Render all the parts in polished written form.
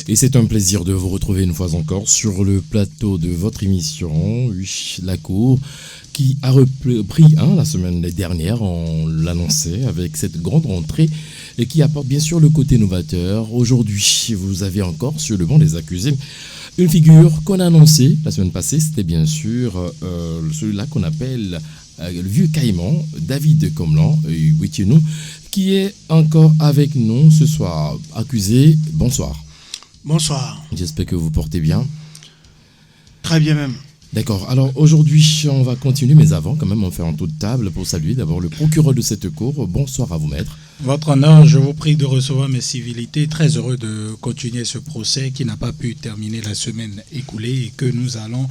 Et c'est un plaisir de vous retrouver une fois encore sur le plateau de votre émission, oui, La Cour, qui a repris la semaine dernière, on l'annonçait, avec cette grande rentrée et qui apporte bien sûr le côté novateur. Aujourd'hui, vous avez encore sur le banc des accusés une figure qu'on a annoncée la semaine passée, c'était bien sûr celui-là qu'on appelle le vieux caïman, David Comlan, oui, nous, qui est encore avec nous ce soir. Accusé, bonsoir. Bonsoir. J'espère que vous portez bien. Très bien même. D'accord, alors aujourd'hui on va continuer, mais avant quand même on fait un tour de table pour saluer d'abord le procureur de cette cour. Bonsoir à vous, maître. Votre honneur, je vous prie de recevoir mes civilités. Très heureux de continuer ce procès qui n'a pas pu terminer la semaine écoulée et que nous allons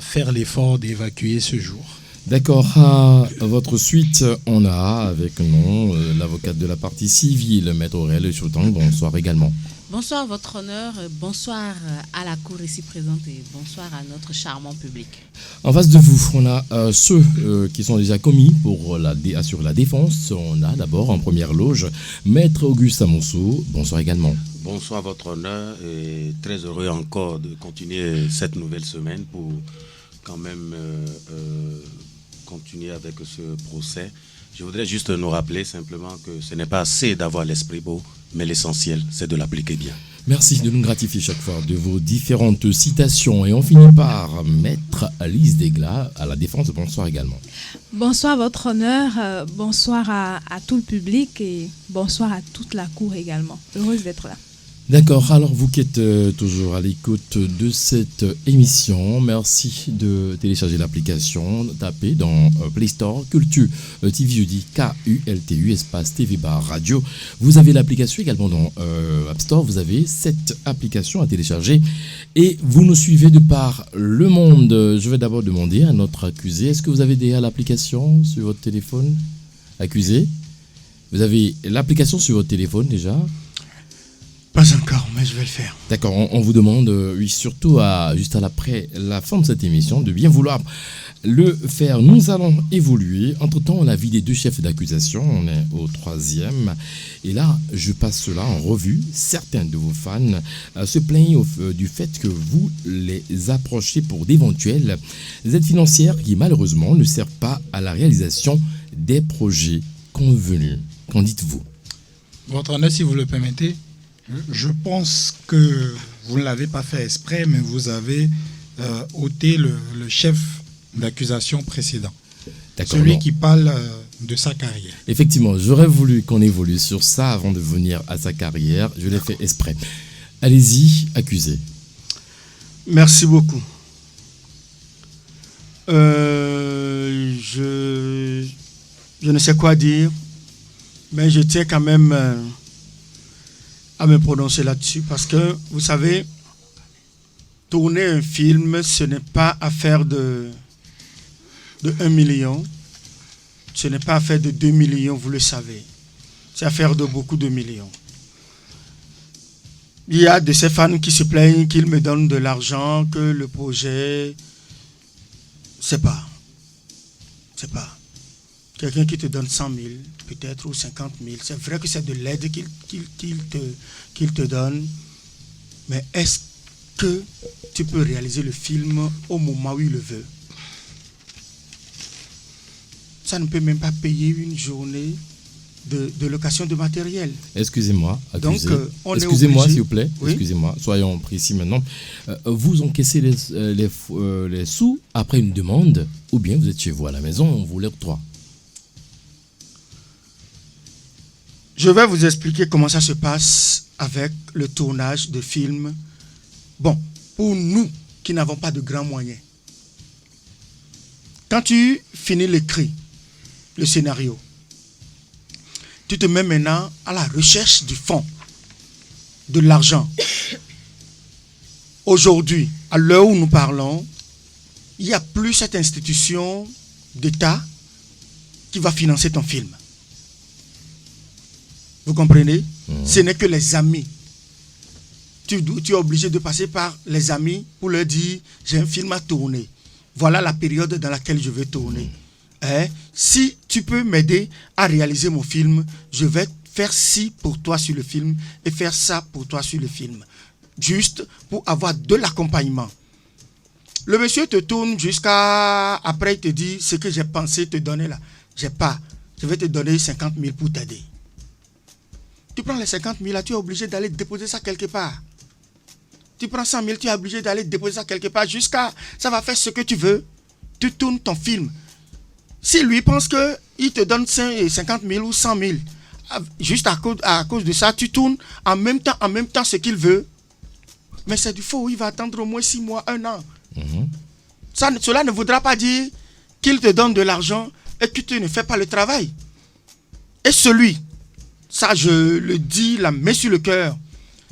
faire l'effort d'évacuer ce jour. D'accord, à votre suite, on a avec nous l'avocate de la partie civile, maître Aurèle Choutang. Bonsoir également. Bonsoir votre honneur, bonsoir à la cour ici présente et bonsoir à notre charmant public. En face de vous, on a ceux qui sont déjà commis pour assurer la défense. On a d'abord en première loge maître Auguste Amoussou. Bonsoir également. Bonsoir votre honneur et très heureux encore de continuer cette nouvelle semaine pour quand même continuer avec ce procès. Je voudrais juste nous rappeler simplement que ce n'est pas assez d'avoir l'esprit beau, mais l'essentiel, c'est de l'appliquer bien. Merci de nous gratifier chaque fois de vos différentes citations. Et on finit par maître Alice Desglas à la défense. Bonsoir également. Bonsoir votre honneur, bonsoir à tout le public et bonsoir à toute la cour également. Heureuse d'être là. D'accord, alors vous qui êtes toujours à l'écoute de cette émission, merci de télécharger l'application, tapez dans Play Store Culture TV, je dis KULTU, espace TV bar radio. Vous avez l'application également dans App Store, vous avez cette application à télécharger et vous nous suivez de par le monde. Je vais d'abord demander à notre accusé, est-ce que vous avez déjà l'application sur votre téléphone? Accusé, vous avez l'application sur votre téléphone déjà? Pas encore, mais je vais le faire. D'accord, on vous demande, oui, surtout juste après la fin de cette émission, de bien vouloir le faire. Nous allons évoluer. Entre-temps, on a vu les deux chefs d'accusation, on est au 3e. Et là, je passe cela en revue. Certains de vos fans se plaignent du fait que vous les approchez pour d'éventuelles aides financières qui, malheureusement, ne servent pas à la réalisation des projets convenus. Qu'en dites-vous? Votre honneur, si vous le permettez, je pense que vous ne l'avez pas fait exprès, mais vous avez ôté le chef d'accusation précédent. Celui qui parle de sa carrière. Effectivement, j'aurais voulu qu'on évolue sur ça avant de venir à sa carrière. Je l'ai fait exprès. Allez-y, accusé. Merci beaucoup. Je ne sais quoi dire, mais je tiens quand même à me prononcer là-dessus parce que, vous savez, tourner un film, ce n'est pas affaire de 1 million, ce n'est pas affaire de 2 millions, vous le savez. C'est affaire de beaucoup de millions. Il y a de ces fans qui se plaignent qu'ils me donnent de l'argent, que le projet, c'est pas. Quelqu'un qui te donne 100 000, peut-être, ou 50 000, c'est vrai que c'est de l'aide qu'il te donne, mais est-ce que tu peux réaliser le film au moment où il le veut? Ça ne peut même pas payer une journée de location de matériel. Excusez-moi, accusé. Donc, excusez-moi, s'il vous plaît. Oui? Excusez-moi, soyons précis maintenant. Vous encaissez les sous après une demande, ou bien vous êtes chez vous à la maison, on vous les octroie. Je vais vous expliquer comment ça se passe avec le tournage de films. Bon, pour nous qui n'avons pas de grands moyens. Quand tu finis l'écrit, le scénario, tu te mets maintenant à la recherche du fonds, de l'argent. Aujourd'hui, à l'heure où nous parlons, il n'y a plus cette institution d'État qui va financer ton film. Vous comprenez? Ce n'est que les amis. Tu es obligé de passer par les amis pour leur dire, j'ai un film à tourner. Voilà la période dans laquelle je vais tourner. Si tu peux m'aider à réaliser mon film, je vais faire ci pour toi sur le film et faire ça pour toi sur le film. juste pour avoir de l'accompagnement. Le monsieur te tourne jusqu'à... Après, il te dit, ce que j'ai pensé te donner là, j'ai pas. Je vais te donner 50 000 pour t'aider. Tu prends les 50 000 là, tu es obligé d'aller déposer ça quelque part. Tu prends 100 000, tu es obligé d'aller déposer ça quelque part jusqu'à... Ça va faire ce que tu veux. Tu tournes ton film. Si lui pense qu'il te donne 50 000 ou 100 000, juste à cause de ça, tu tournes en même temps ce qu'il veut. Mais c'est du faux, il va attendre au moins 6 mois, 1 an. Cela ne voudra pas dire qu'il te donne de l'argent et que tu ne fais pas le travail. Et celui, ça je le dis, la main sur le cœur,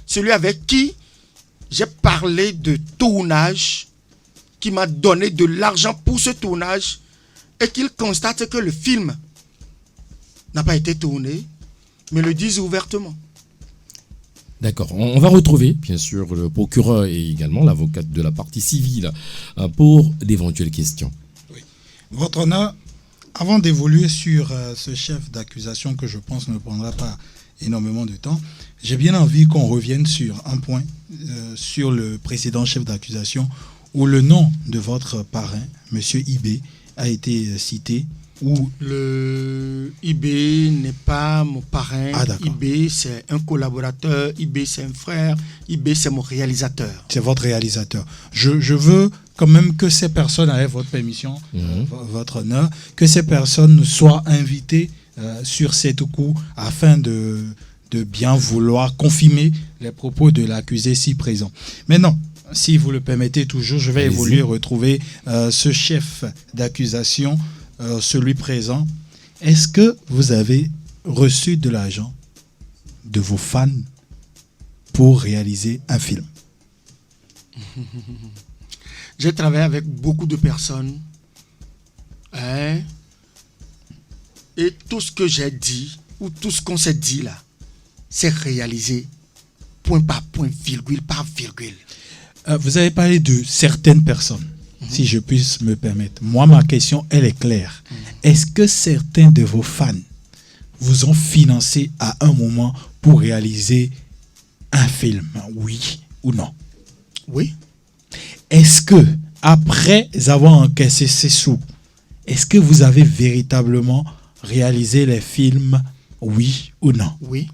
celui avec qui j'ai parlé de tournage, qui m'a donné de l'argent pour ce tournage, et qu'il constate que le film n'a pas été tourné, me le dise ouvertement. D'accord. On va retrouver, bien sûr, le procureur et également l'avocate de la partie civile pour d'éventuelles questions. Oui. Votre honneur, avant d'évoluer sur ce chef d'accusation que je pense ne prendra pas énormément de temps, j'ai bien envie qu'on revienne sur un point, sur le précédent chef d'accusation, où le nom de votre parrain, M. Ibé, a été cité. Où le IB n'est pas mon parrain. IB, c'est un collaborateur. IB, c'est un frère. IB, c'est mon réalisateur. C'est votre réalisateur. Je veux quand même que ces personnes, avec votre permission, votre honneur, que ces personnes soient invitées sur cette coup afin de bien vouloir confirmer les propos de l'accusé si présent. Maintenant, si vous le permettez toujours, je vais évoluer, retrouver ce chef d'accusation, celui présent. Est-ce que vous avez reçu de l'argent de vos fans pour réaliser un film? J'ai travaillé avec beaucoup de personnes. Et tout ce que j'ai dit, ou tout ce qu'on s'est dit là, c'est réalisé point par point, virgule par virgule. Vous avez parlé de certaines personnes, si je puisse me permettre. Moi, ma question, elle est claire. Est-ce que certains de vos fans vous ont financé à un moment pour réaliser un film? Oui ou non? Oui. Est-ce que, après avoir encaissé ces sous, est-ce que vous avez véritablement réalisé les films? Oui ou non? Oui.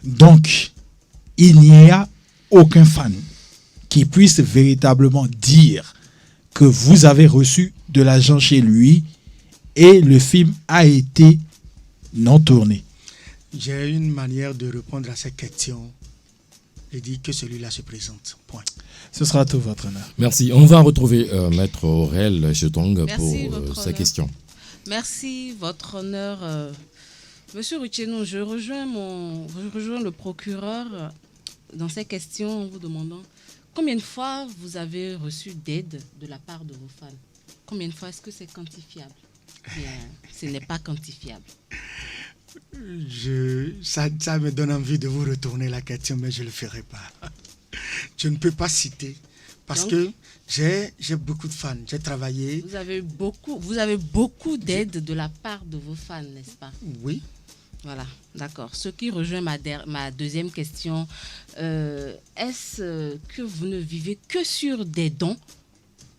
Donc, il n'y a aucun fan qui puisse véritablement dire que vous avez reçu de l'argent chez lui et le film a été non tourné. J'ai une manière de répondre à cette question. Je dis que celui-là se présente. Point. Ce sera tout, votre honneur. Merci. On va retrouver Maître Aurel Chetong pour sa question. Merci, votre honneur. Monsieur Ruchenou, je rejoins le procureur dans ces questions en vous demandant combien de fois vous avez reçu d'aide de la part de vos fans? Combien de fois? Est-ce que c'est quantifiable? Bien, ce n'est pas quantifiable. Ça me donne envie de vous retourner la question, mais je ne le ferai pas. Je ne peux pas citer parce que j'ai beaucoup de fans. J'ai travaillé. Vous avez beaucoup d'aide de la part de vos fans, n'est-ce pas? Oui. Voilà, d'accord. Ce qui rejoint ma deuxième question, est-ce que vous ne vivez que sur des dons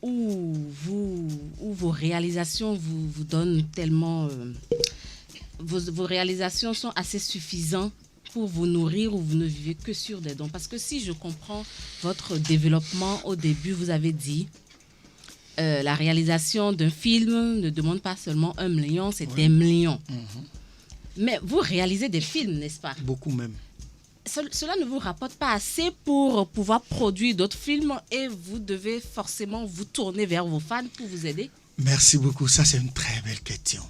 ou vos réalisations vous donnent tellement... vos réalisations sont assez suffisantes pour vous nourrir ou vous ne vivez que sur des dons? Parce que si je comprends votre développement au début, vous avez dit la réalisation d'un film ne demande pas seulement 1 million, c'est des millions. Mais vous réalisez des films, n'est-ce pas? Beaucoup même. Cela ne vous rapporte pas assez pour pouvoir produire d'autres films et vous devez forcément vous tourner vers vos fans pour vous aider? Merci beaucoup. Ça, c'est une très belle question.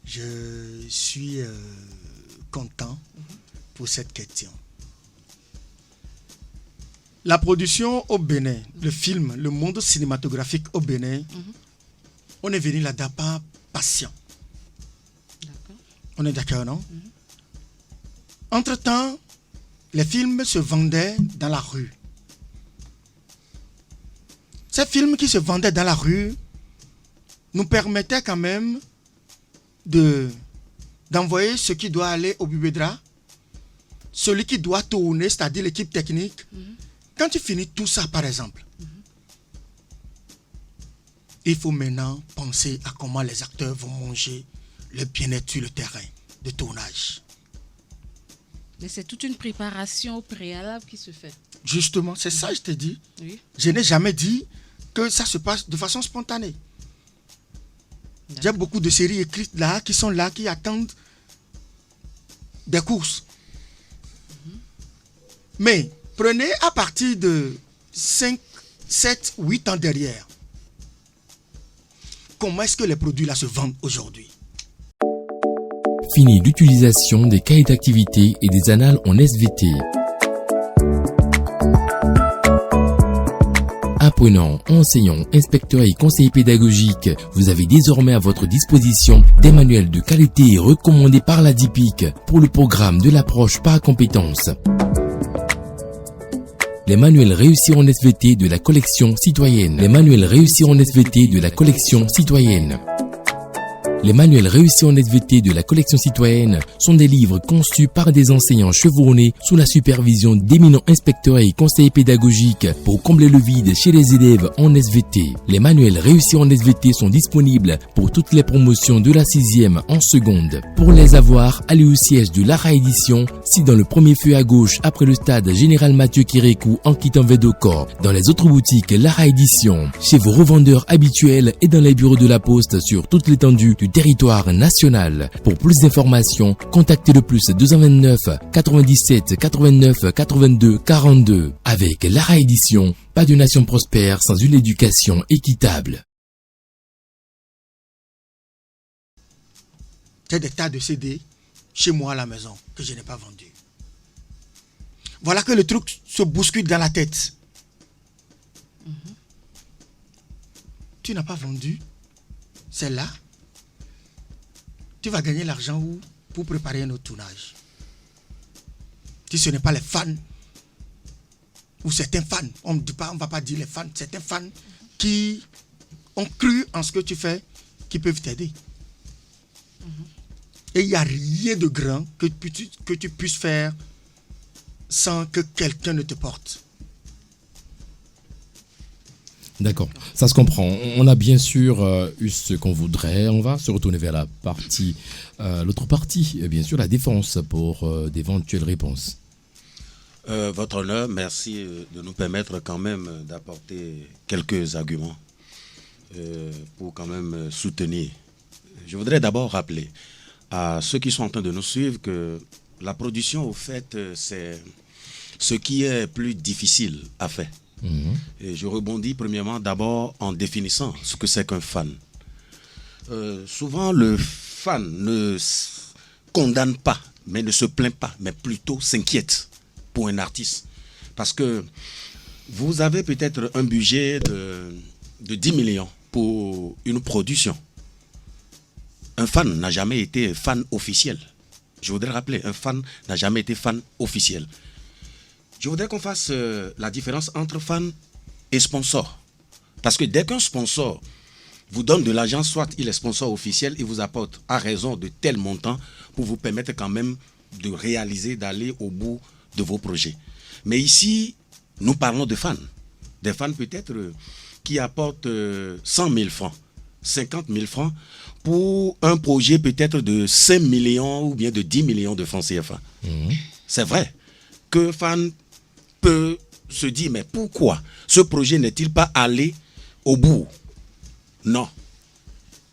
Je suis content pour cette question. La production au Bénin, le film, le monde cinématographique au Bénin, on est venu là-dedans par passion. On est d'accord, non? Entre-temps, les films se vendaient dans la rue. Ces films qui se vendaient dans la rue nous permettaient quand même d'envoyer ce qui doit aller au Bubedra celui qui doit tourner, c'est-à-dire l'équipe technique, quand tu finis tout ça, par exemple, il faut maintenant penser à comment les acteurs vont manger le bien-être sur le terrain de tournage. Mais c'est toute une préparation au préalable qui se fait. Justement, c'est ça que je t'ai dit. Oui. Je n'ai jamais dit que ça se passe de façon spontanée. Il y a beaucoup de séries écrites là, qui sont là, qui attendent des courses. Mais prenez à partir de 5, 7, 8 ans derrière. Comment est-ce que les produits là se vendent aujourd'hui? Fini l'utilisation des cahiers d'activité et des annales en SVT. Apprenants, enseignants, inspecteurs et conseillers pédagogiques, vous avez désormais à votre disposition des manuels de qualité recommandés par la DIPIC pour le programme de l'approche par compétences. Les manuels réussis en SVT de la collection citoyenne. Les manuels réussis en SVT de la collection citoyenne. Les manuels réussis en SVT de la collection citoyenne sont des livres conçus par des enseignants chevronnés sous la supervision d'éminents inspecteurs et conseillers pédagogiques pour combler le vide chez les élèves en SVT. Les manuels réussis en SVT sont disponibles pour toutes les promotions de la 6e en seconde. Pour les avoir, allez au siège de Lara Édition, si dans le premier feu à gauche après le stade Général Mathieu Kérékou en quittant Védocor, dans les autres boutiques Lara Édition, chez vos revendeurs habituels et dans les bureaux de la Poste sur toute l'étendue du territoire national. Pour plus d'informations, contactez le plus 229 97 89 82 42. Avec Lara Édition, pas de nation prospère sans une éducation équitable. J'ai des tas de CD chez moi à la maison que je n'ai pas vendus. Voilà que le truc se bouscule dans la tête. Tu n'as pas vendu celle-là. Tu vas gagner l'argent où pour préparer un autre tournage. Si ce n'est pas les fans, ou certains fans, on ne va pas dire les fans, certains fans qui ont cru en ce que tu fais, qui peuvent t'aider. Et il n'y a rien de grand que tu puisses faire sans que quelqu'un ne te porte. D'accord, ça se comprend. On a bien sûr eu ce qu'on voudrait. On va se retourner vers la partie, l'autre partie, bien sûr, la défense pour d'éventuelles réponses. Votre honneur, merci de nous permettre quand même d'apporter quelques arguments pour quand même soutenir. Je voudrais d'abord rappeler à ceux qui sont en train de nous suivre que la production, au fait, c'est ce qui est plus difficile à faire. Et je rebondis premièrement d'abord en définissant ce que c'est qu'un fan. Souvent le fan ne condamne pas, mais ne se plaint pas, mais plutôt s'inquiète pour un artiste. Parce que vous avez peut-être un budget de 10 millions pour une production. Un fan n'a jamais été fan officiel. Je voudrais rappeler, un fan n'a jamais été fan officiel. Je voudrais qu'on fasse la différence entre fan et sponsor. Parce que dès qu'un sponsor vous donne de l'argent, soit il est sponsor officiel, il vous apporte à raison de tel montant pour vous permettre quand même de réaliser, d'aller au bout de vos projets. Mais ici, nous parlons de fans. Des fans peut-être qui apportent 100 000 francs, 50 000 francs pour un projet peut-être de 5 millions ou bien de 10 millions de francs CFA. C'est vrai que fan peut se dire, mais pourquoi ce projet n'est-il pas allé au bout? Non.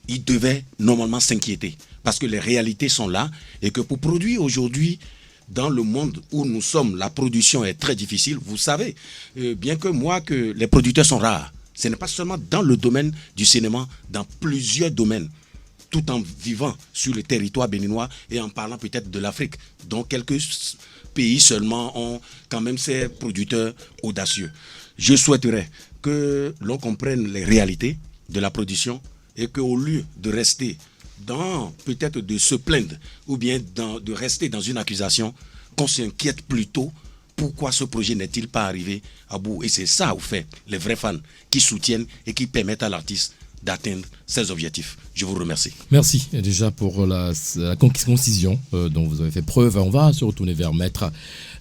Il devait normalement s'inquiéter parce que les réalités sont là et que pour produire aujourd'hui, dans le monde où nous sommes, la production est très difficile. Vous savez, bien que moi, que les producteurs sont rares. Ce n'est pas seulement dans le domaine du cinéma, dans plusieurs domaines, tout en vivant sur le territoire béninois et en parlant peut-être de l'Afrique, dont quelques pays seulement ont quand même ces producteurs audacieux. Je souhaiterais que l'on comprenne les réalités de la production et qu'au lieu de rester dans, peut-être de se plaindre ou bien de rester dans une accusation, qu'on s'inquiète plutôt pourquoi ce projet n'est-il pas arrivé à bout. Et c'est ça, au fait, les vrais fans qui soutiennent et qui permettent à l'artiste d'atteindre ces objectifs. Je vous remercie. Merci déjà pour la concision dont vous avez fait preuve. On va se retourner vers Maître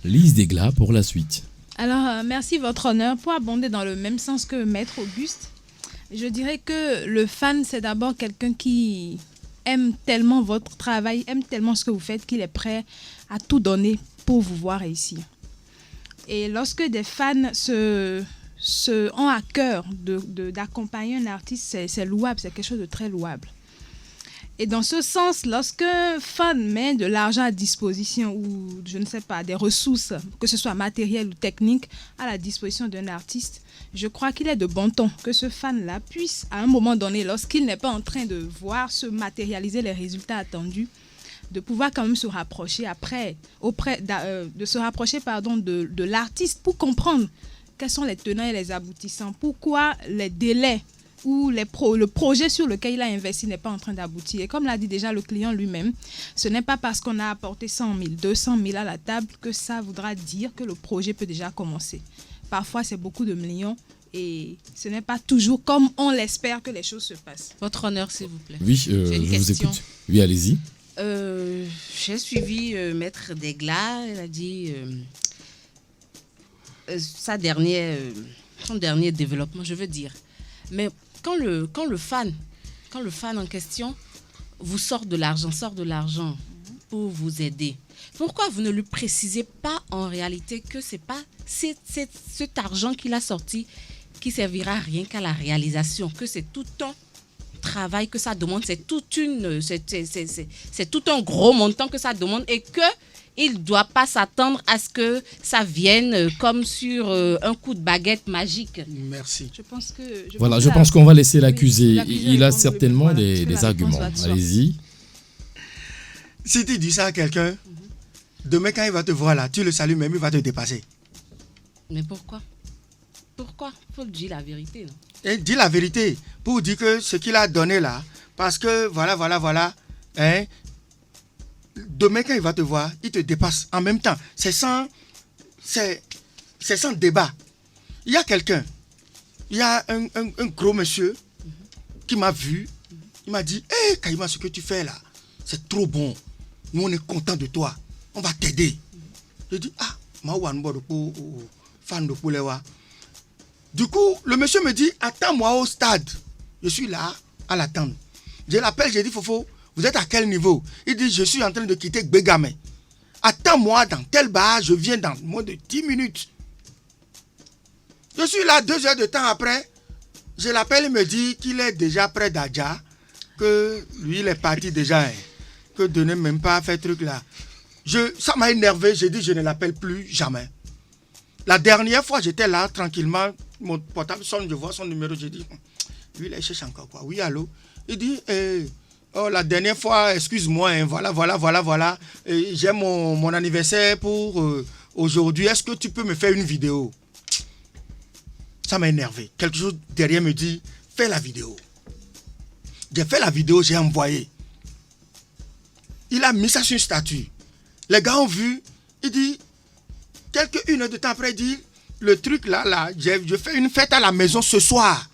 Lise Degla pour la suite. Alors, merci votre honneur. Pour abonder dans le même sens que Maître Auguste, je dirais que le fan, c'est d'abord quelqu'un qui aime tellement votre travail, aime tellement ce que vous faites, qu'il est prêt à tout donner pour vous voir réussir. Et lorsque des fans ont à cœur d'accompagner un artiste, c'est louable, c'est quelque chose de très louable. Et dans ce sens, lorsque un fan met de l'argent à disposition ou, je ne sais pas, des ressources, que ce soit matérielles ou techniques, à la disposition d'un artiste, je crois qu'il est de bon ton que ce fan-là puisse, à un moment donné, lorsqu'il n'est pas en train de voir se matérialiser les résultats attendus, de pouvoir quand même se rapprocher de l'artiste pour comprendre quels sont les tenants et les aboutissants, pourquoi les délais ou le projet sur lequel il a investi n'est pas en train d'aboutir. Et comme l'a dit déjà le client lui-même, ce n'est pas parce qu'on a apporté 100 000, 200 000 à la table que ça voudra dire que le projet peut déjà commencer. Parfois, c'est beaucoup de millions et ce n'est pas toujours comme on l'espère que les choses se passent. Votre honneur, s'il vous plaît. Oui, je vous écoute. Oui, allez-y. J'ai suivi Maître Degla. Elle a dit son dernier développement, je veux dire. Mais quand le fan en question vous sort de l'argent pour vous aider, pourquoi vous ne lui précisez pas en réalité que c'est pas cet argent qu'il a sorti qui servira rien qu'à la réalisation, que c'est tout un travail que ça demande, c'est tout un gros montant que ça demande et que il ne doit pas s'attendre à ce que ça vienne comme sur un coup de baguette magique. Merci. Je pense qu'on va laisser l'accusé. Oui, il a certainement des arguments. Allez-y. Si tu dis ça à quelqu'un, demain quand il va te voir là, tu le salues même, il va te dépasser. Mais pourquoi? Pourquoi? Il faut dire la vérité, non? Et dis la vérité pour dire que ce qu'il a donné là, parce que voilà, hein, demain quand il va te voir, il te dépasse en même temps. C'est sans débat. Il y a quelqu'un, il y a un gros monsieur qui m'a vu, il m'a dit, hé Kaïma, ce que tu fais là, c'est trop bon. Nous on est contents de toi, on va t'aider. Je dis, fan de Poulewa. Du coup, le monsieur me dit, attends-moi au stade. Je suis là, à l'attendre. Je l'appelle, j'ai dit, Fofo, vous êtes à quel niveau? Il dit, je suis en train de quitter Gbegame. Attends-moi dans tel bar, je viens dans moins de 10 minutes. Je suis là 2 heures de temps après. Je l'appelle, il me dit qu'il est déjà près d'Adja, que lui, il est parti déjà, hein, que de ne même pas faire truc là. Ça m'a énervé, j'ai dit, je ne l'appelle plus jamais. La dernière fois, j'étais là, tranquillement, mon portable sonne, je vois son numéro, j'ai dit, lui, il cherche encore quoi. Oui, allô? Il dit, la dernière fois, excuse-moi, hein, voilà. J'ai mon anniversaire pour aujourd'hui. Est-ce que tu peux me faire une vidéo? Ça m'a énervé. Quelque chose derrière me dit, fais la vidéo. J'ai fait la vidéo, j'ai envoyé. Il a mis ça sur une statue. Les gars ont vu, il dit, une heure de temps après, il dit, le truc là, je fais une fête à la maison ce soir.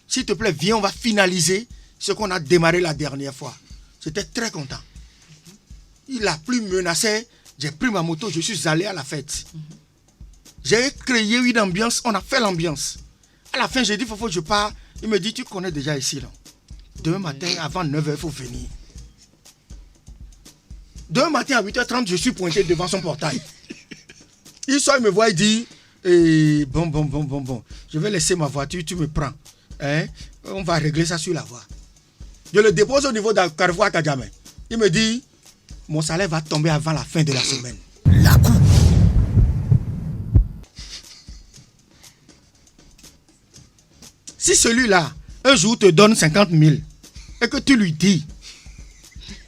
S'il te plaît, viens, on va finaliser ce qu'on a démarré la dernière fois. J'étais très content. Il a plus menacé, j'ai pris ma moto, je suis allé à la fête. J'ai créé une ambiance, on a fait l'ambiance. À la fin, j'ai dit, Fofo, je pars. Il me dit, tu connais déjà ici, là. Demain matin, avant 9h, il faut venir. Demain matin, à 8h30, je suis pointé devant son portail. Il sort, il me voit, il dit, bon, je vais laisser ma voiture, tu me prends. Hein? On va régler ça sur la voie. Je le dépose au niveau de Carrefour à Kagame. Il me dit, mon salaire va tomber avant la fin de la semaine. La coupe. Si celui-là, un jour te donne 50 000 et que tu lui dis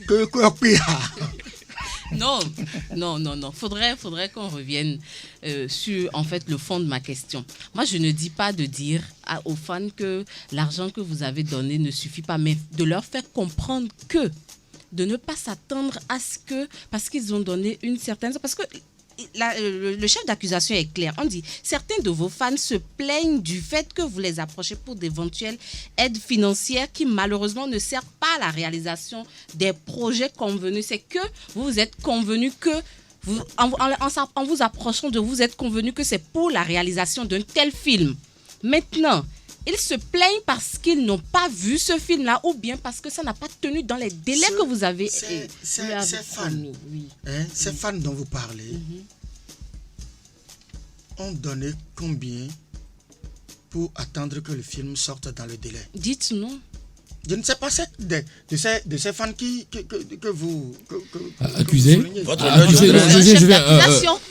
que Non. Faudrait qu'on revienne sur en fait le fond de ma question. Moi, je ne dis pas de dire aux fans que l'argent que vous avez donné ne suffit pas, mais de leur faire comprendre que de ne pas s'attendre à ce que parce qu'ils ont donné une certaine, parce que le chef d'accusation est clair. On dit, certains de vos fans se plaignent du fait que vous les approchez pour d'éventuelles aides financières qui malheureusement ne servent pas à la réalisation des projets convenus. C'est que vous êtes convenus que, en vous approchant de vous êtes convenus que c'est pour la réalisation d'un tel film. Maintenant, ils se plaignent parce qu'ils n'ont pas vu ce film-là ou bien parce que ça n'a pas tenu dans les délais que vous avez Ces fans, oui. Ces fans dont vous parlez ont donné combien pour attendre que le film sorte dans le délai? Dites non. Je ne sais pas de ces fans que vous accusez. Votre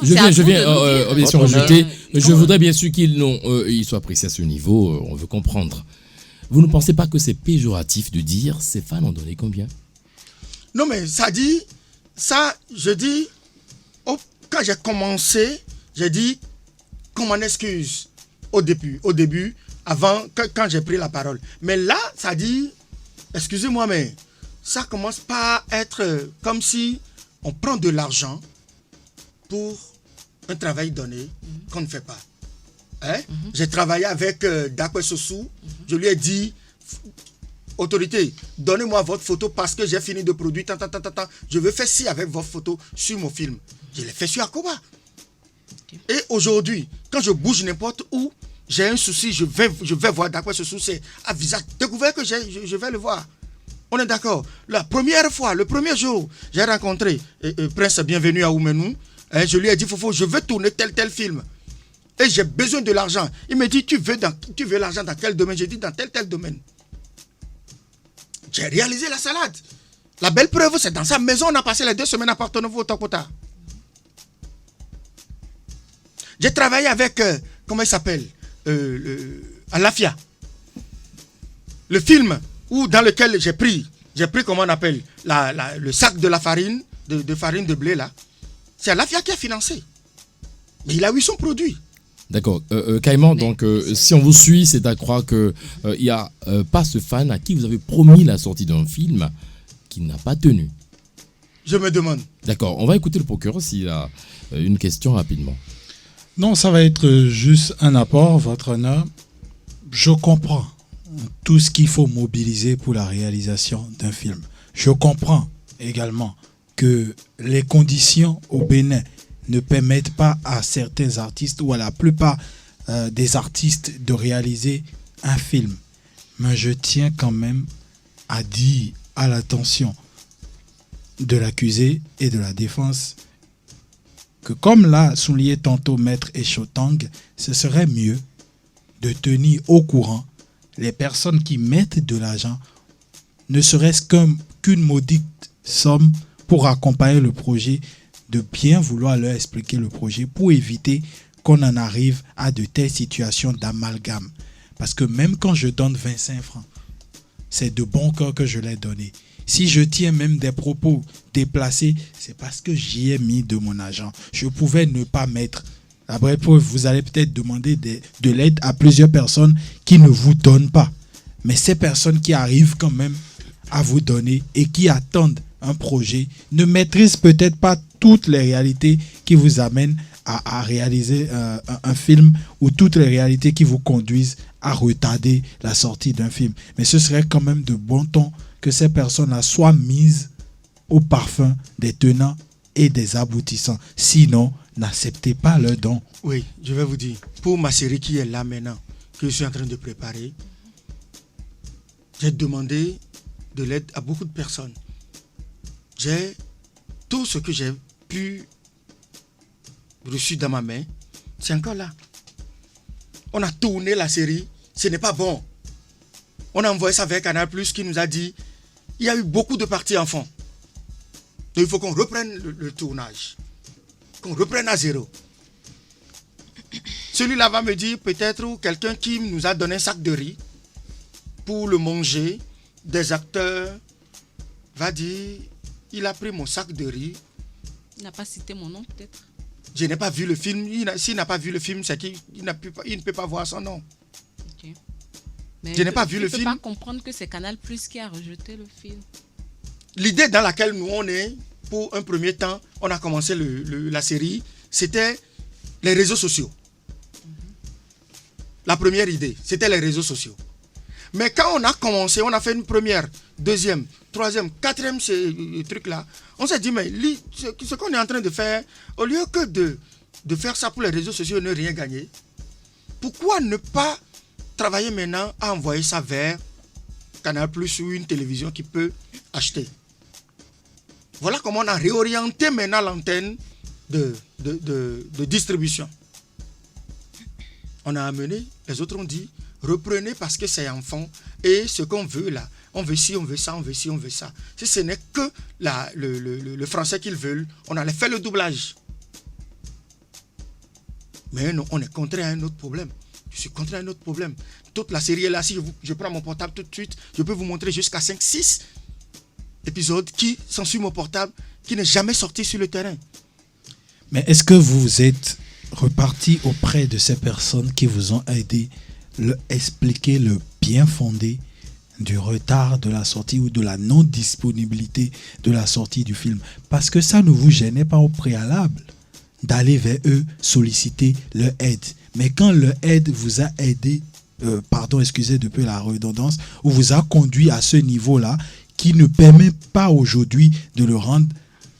Je viens bien sûr rajouter. Je voudrais bien sûr qu'ils soient précis à ce niveau. On veut comprendre. Vous ne pensez pas que c'est péjoratif de dire ces fans ont donné combien? Non, mais ça, je dis, quand j'ai commencé, j'ai dit qu'on m'en excuse au début, avant, quand j'ai pris la parole. Mais là, ça dit, excusez-moi, mais ça commence pas à être comme si on prend de l'argent pour un travail donné qu'on ne fait pas. J'ai travaillé avec Dakwe Sossou, je lui ai dit, autorité, donnez-moi votre photo parce que j'ai fini de produire, je veux faire ci avec votre photo sur mon film. Je l'ai fait sur Akoba. Et aujourd'hui, quand je bouge n'importe où, j'ai un souci, je vais voir Dakwe Sossou, c'est à visage découvert que je vais le voir. On est d'accord. La première fois, le premier jour, j'ai rencontré Prince Bienvenu à Oumenou. Je lui ai dit, Fofo, je veux tourner tel film. Et j'ai besoin de l'argent. Il me dit, tu veux l'argent dans quel domaine? J'ai dit, dans tel domaine. J'ai réalisé la salade. La belle preuve, c'est dans sa maison, on a passé les 2 semaines à Porto-Novo au Tokota. J'ai travaillé avec, comment il s'appelle, Alafia. Le film dans lequel j'ai pris, comment on appelle, le sac de la farine, de farine de blé là. C'est Alafia qui a financé. Mais il a eu son produit. D'accord. Caïman, donc si on vous suit, c'est à croire qu'il n'y a pas ce fan à qui vous avez promis la sortie d'un film qui n'a pas tenu. Je me demande. D'accord. On va écouter le procureur s'il a une question rapidement. Non, ça va être juste un apport, votre honneur. Je comprends tout ce qu'il faut mobiliser pour la réalisation d'un film. Je comprends également que les conditions au Bénin ne permettent pas à certains artistes ou à la plupart des artistes de réaliser un film. Mais je tiens quand même à dire à l'attention de l'accusé et de la défense que comme l'a souligné tantôt Maître Echotang, ce serait mieux de tenir au courant les personnes qui mettent de l'argent, ne serait-ce qu'une maudite somme pour accompagner le projet, de bien vouloir leur expliquer le projet pour éviter qu'on en arrive à de telles situations d'amalgame. Parce que même quand je donne 25 francs, c'est de bon cœur que je l'ai donné. Si je tiens même des propos déplacés, c'est parce que j'y ai mis de mon argent. Je pouvais ne pas mettre. Après, vous allez peut-être demander de l'aide à plusieurs personnes qui ne vous donnent pas. Mais ces personnes qui arrivent quand même à vous donner et qui attendent un projet ne maîtrisent peut-être pas toutes les réalités qui vous amènent à réaliser un film ou toutes les réalités qui vous conduisent à retarder la sortie d'un film. Mais ce serait quand même de bon ton que ces personnes-là soient mises au parfum des tenants et des aboutissants. Sinon, n'acceptez pas leur don. Oui, je vais vous dire, pour ma série qui est là maintenant, que je suis en train de préparer, j'ai demandé de l'aide à beaucoup de personnes. J'ai tout ce que j'ai pu reçu dans ma main, c'est encore là. On a tourné la série, ce n'est pas bon. On a envoyé ça vers Canal+, qui nous a dit, il y a eu beaucoup de parties enfants. Donc il faut qu'on reprenne le tournage. Qu'on reprenne à zéro. Celui-là va me dire, peut-être, ou quelqu'un qui nous a donné un sac de riz pour le manger, des acteurs, va dire, il a pris mon sac de riz. Il n'a pas cité mon nom, peut-être. Je n'ai pas vu le film. S'il n'a pas vu le film, c'est qu'il ne peut pas voir son nom. Okay. Mais je n'ai pas vu le film. Je ne peux pas comprendre que c'est Canal+ qui a rejeté le film. L'idée dans laquelle nous on est, pour un premier temps, on a commencé la série, c'était les réseaux sociaux. La première idée, c'était les réseaux sociaux. Mais quand on a commencé, on a fait une première, deuxième, troisième, quatrième truc-là, on s'est dit, mais ce qu'on est en train de faire, au lieu que de faire ça pour les réseaux sociaux et ne rien gagner, pourquoi ne pas travailler maintenant à envoyer ça vers Canal+ ou une télévision qui peut acheter? Voilà comment on a réorienté maintenant l'antenne de distribution. On a amené, les autres ont dit, reprenez parce que c'est enfant et ce qu'on veut là, on veut ci, on veut ça, on veut ci, on veut ça. Si ce n'est que le français qu'ils veulent, on allait faire le doublage. Mais non, on est contraint à un autre problème. Je suis contraint à un autre problème. Toute la série est là. Si je prends mon portable tout de suite, je peux vous montrer jusqu'à 5-6 épisodes qui sont sur mon portable, qui n'est jamais sorti sur le terrain. Mais est-ce que vous êtes reparti auprès de ces personnes qui vous ont aidé, expliquer le bien fondé du retard de la sortie ou de la non-disponibilité de la sortie du film? Parce que ça ne vous gênait pas au préalable d'aller vers eux solliciter leur aide. Mais quand leur aide vous a aidé, excusez de peu la redondance, ou vous a conduit à ce niveau-là qui ne permet pas aujourd'hui de le rendre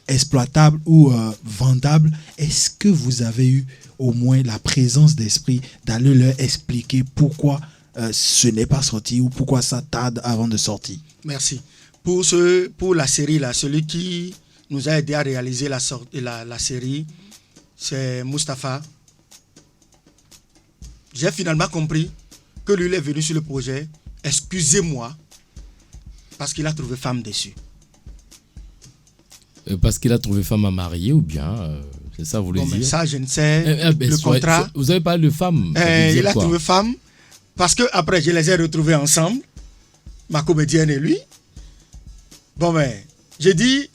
exploitable ou vendable, est-ce que vous avez eu au moins la présence d'esprit d'aller leur expliquer pourquoi ce n'est pas sorti ou pourquoi ça tarde avant de sortir? Merci. Pour la série, là, celui qui nous a aidé à réaliser la série, c'est Mustapha. J'ai finalement compris que lui, il est venu sur le projet, excusez-moi, parce qu'il a trouvé femme dessus. Parce qu'il a trouvé femme à marier ou bien, c'est ça vous voulez dire? Ça, je ne sais. Le contrat. Vous avez parlé de femme. Il a trouvé femme parce que après je les ai retrouvés ensemble, ma comédienne et lui. Bon, mais j'ai dit,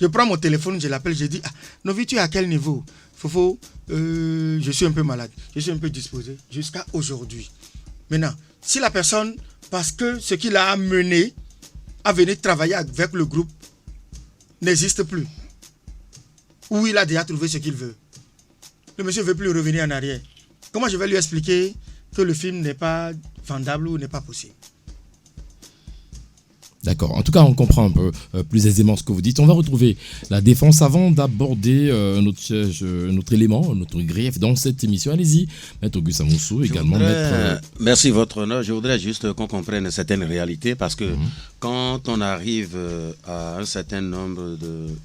je prends mon téléphone, je l'appelle, je dis, Novi, tu es à quel niveau? Fofo, je suis un peu malade, je suis un peu disposé jusqu'à aujourd'hui. Maintenant, si la personne, parce que ce qui l'a amené à venir travailler avec le groupe n'existe plus, ou il a déjà trouvé ce qu'il veut, le monsieur ne veut plus revenir en arrière, comment je vais lui expliquer que le film n'est pas vendable ou n'est pas possible? D'accord. En tout cas, on comprend un peu plus aisément ce que vous dites. On va retrouver la défense avant d'aborder notre élément, notre grief dans cette émission. Allez-y, Maître Auguste Amoussou, également. Merci, Votre Honneur. Je voudrais juste qu'on comprenne certaines réalités parce que quand on arrive à un certain nombre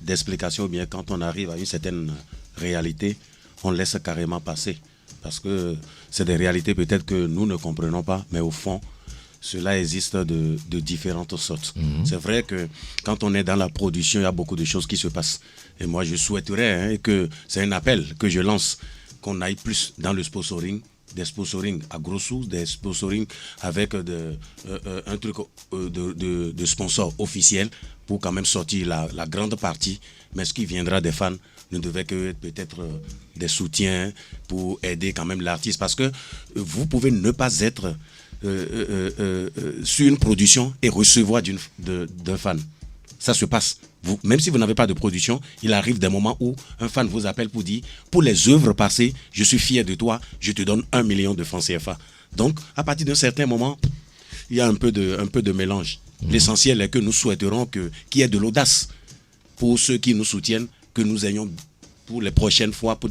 d'explications ou bien quand on arrive à une certaine réalité, on laisse carrément passer. Parce que c'est des réalités peut-être que nous ne comprenons pas, mais au fond, cela existe de différentes sortes. C'est vrai que quand on est dans la production, il y a beaucoup de choses qui se passent. Et moi, je souhaiterais que c'est un appel que je lance, qu'on aille plus dans le sponsoring, des sponsorings à gros sous, des sponsorings avec un truc de sponsor officiel pour quand même sortir la grande partie. Mais ce qui viendra des fans ne devait que peut-être des soutiens pour aider quand même l'artiste. Parce que vous pouvez ne pas être sur une production et recevoir d'un fan. Ça se passe. Même si vous n'avez pas de production, il arrive des moments où un fan vous appelle pour dire, pour les œuvres passées, je suis fier de toi, je te donne 1 million de francs CFA. Donc, à partir d'un certain moment, il y a un peu de mélange. L'essentiel est que nous souhaiterons qu'il y ait de l'audace pour ceux qui nous soutiennent, que nous ayons pour les prochaines fois, pour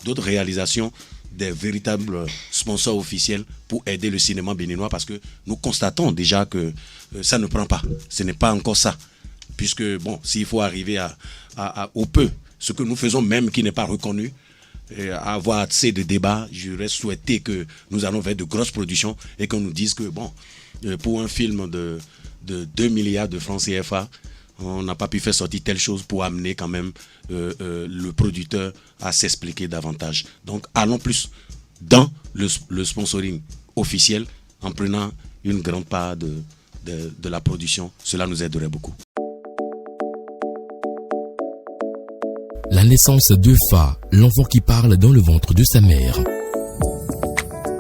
d'autres réalisations, des véritables sponsors officiels pour aider le cinéma béninois, parce que nous constatons déjà que ça ne prend pas. Ce n'est pas encore ça. Puisque, bon, s'il faut arriver au peu, ce que nous faisons même qui n'est pas reconnu, à avoir assez de débats, j'aurais souhaité que nous allons vers de grosses productions et qu'on nous dise que, bon, pour un film de 2 milliards de francs CFA, on n'a pas pu faire sortir telle chose pour amener quand même le producteur à s'expliquer davantage. Donc allons plus dans le sponsoring officiel en prenant une grande part de la production. Cela nous aiderait beaucoup. La naissance de Fa, l'enfant qui parle dans le ventre de sa mère.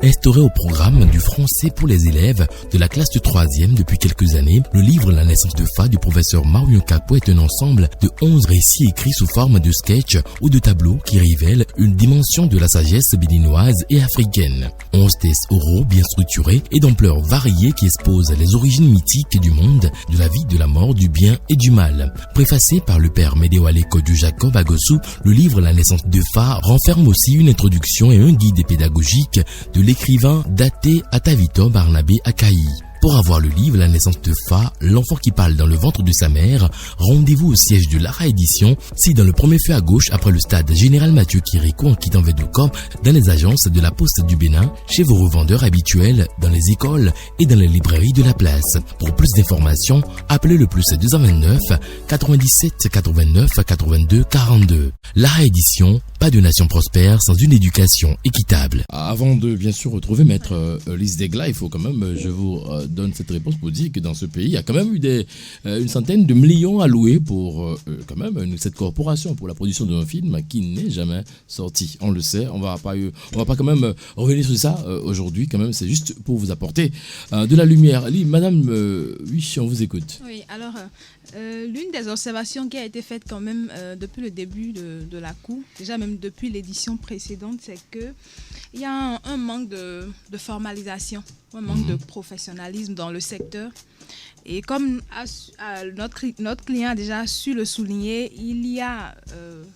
Instauré au programme du français pour les élèves de la classe de 3e depuis quelques années, le livre La naissance de Fa du professeur Marion Capo est un ensemble de 11 récits écrits sous forme de sketch ou de tableaux qui révèlent une dimension de la sagesse béninoise et africaine. 11 tests oraux bien structurés et d'ampleur variée qui exposent les origines mythiques du monde, de la vie, de la mort, du bien et du mal. Préfacé par le père Medewale Kodjo Jacob Agossou, le livre La naissance de Fa renferme aussi une introduction et un guide pédagogique de l'écrivain Daté Atavito Barnabé Akaï. Pour avoir le livre La naissance de Fa, l'enfant qui parle dans le ventre de sa mère, rendez-vous au siège de Lara Édition, si dans le premier feu à gauche après le stade Général Mathieu Kirikou en quittant Vedoukom, dans les agences de la Poste du Bénin, chez vos revendeurs habituels, dans les écoles et dans les librairies de la place. Pour plus d'informations, appelez le plus 229 97 89 82 42. Lara Édition, pas de nation prospère sans une éducation équitable. Avant de bien sûr retrouver Maître Lise Degla, il faut quand même, je vous donne cette réponse pour dire que dans ce pays, il y a quand même eu une centaine de millions alloués pour quand même cette corporation pour la production d'un film qui n'est jamais sorti. On le sait, on va pas quand même revenir sur ça aujourd'hui. Quand même, c'est juste pour vous apporter de la lumière. Madame, oui, on vous écoute. Oui, alors l'une des observations qui a été faite quand même depuis le début de la cour, déjà même depuis l'édition précédente, c'est que il y a un manque de formalisation, un manque de professionnalisme dans le secteur. Et comme notre client a déjà su le souligner, il y a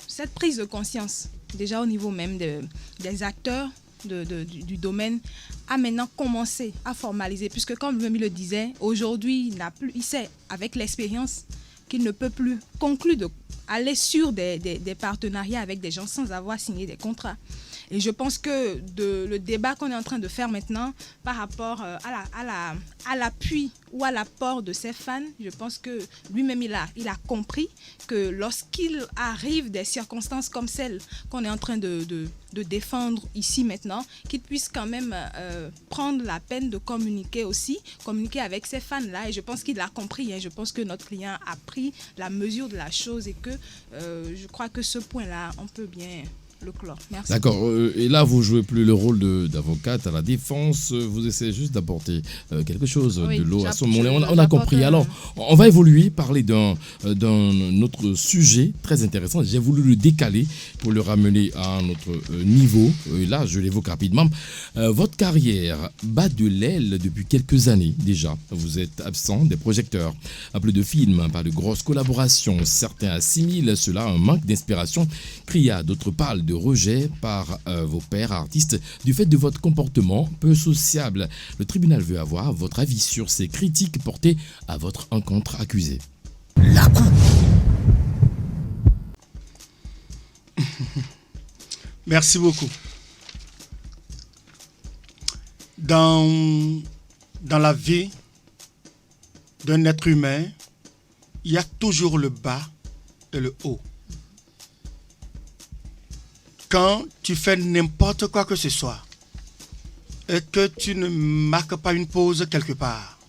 cette prise de conscience, déjà au niveau même des acteurs du domaine, a maintenant commencé à formaliser. Puisque comme lui-même le disait, aujourd'hui, il sait avec l'expérience qu'il ne peut plus conclure aller sur des partenariats avec des gens sans avoir signé des contrats. Et je pense que le débat qu'on est en train de faire maintenant par rapport à l'appui ou à l'apport de ses fans, je pense que lui-même il a compris que lorsqu'il arrive des circonstances comme celles qu'on est en train de défendre ici maintenant, qu'il puisse quand même prendre la peine de communiquer avec ces fans-là. Et je pense qu'il a compris. Je pense que notre client a pris la mesure de la chose et que je crois que ce point-là, on peut bien le clore. Merci. D'accord. Et là, vous jouez plus le rôle d'avocate à la défense. Vous essayez juste d'apporter quelque chose, de l'eau à son moulin. On a compris. Alors, on va évoluer, parler d'un autre sujet très intéressant. J'ai voulu le décaler pour le ramener à un autre niveau. Et là, je l'évoque rapidement. Votre carrière bat de l'aile depuis quelques années déjà. Vous êtes absent des projecteurs. Peu de films, pas de grosses collaborations. Certains assimilent cela à un manque d'inspiration. Cria, d'autres parlent de rejet par vos pairs artistes du fait de votre comportement peu sociable. Le tribunal veut avoir votre avis sur ces critiques portées à votre encontre accusé. La Cour. Merci beaucoup. Dans la vie d'un être humain, il y a toujours le bas et le haut. Quand tu fais n'importe quoi que ce soit et que tu ne marques pas une pause quelque part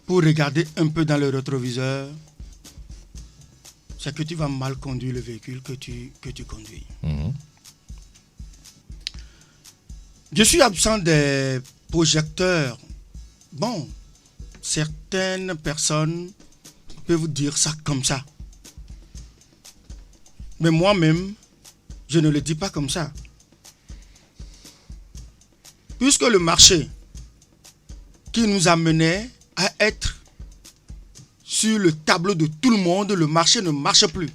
pour regarder un peu dans le rétroviseur, c'est que tu vas mal conduire le véhicule que tu conduis. Je suis absent des projecteurs. Bon, certaines personnes peuvent vous dire ça comme ça. Mais moi-même, je ne le dis pas comme ça. Puisque le marché qui nous amenait à être sur le tableau de tout le monde, le marché ne marche plus.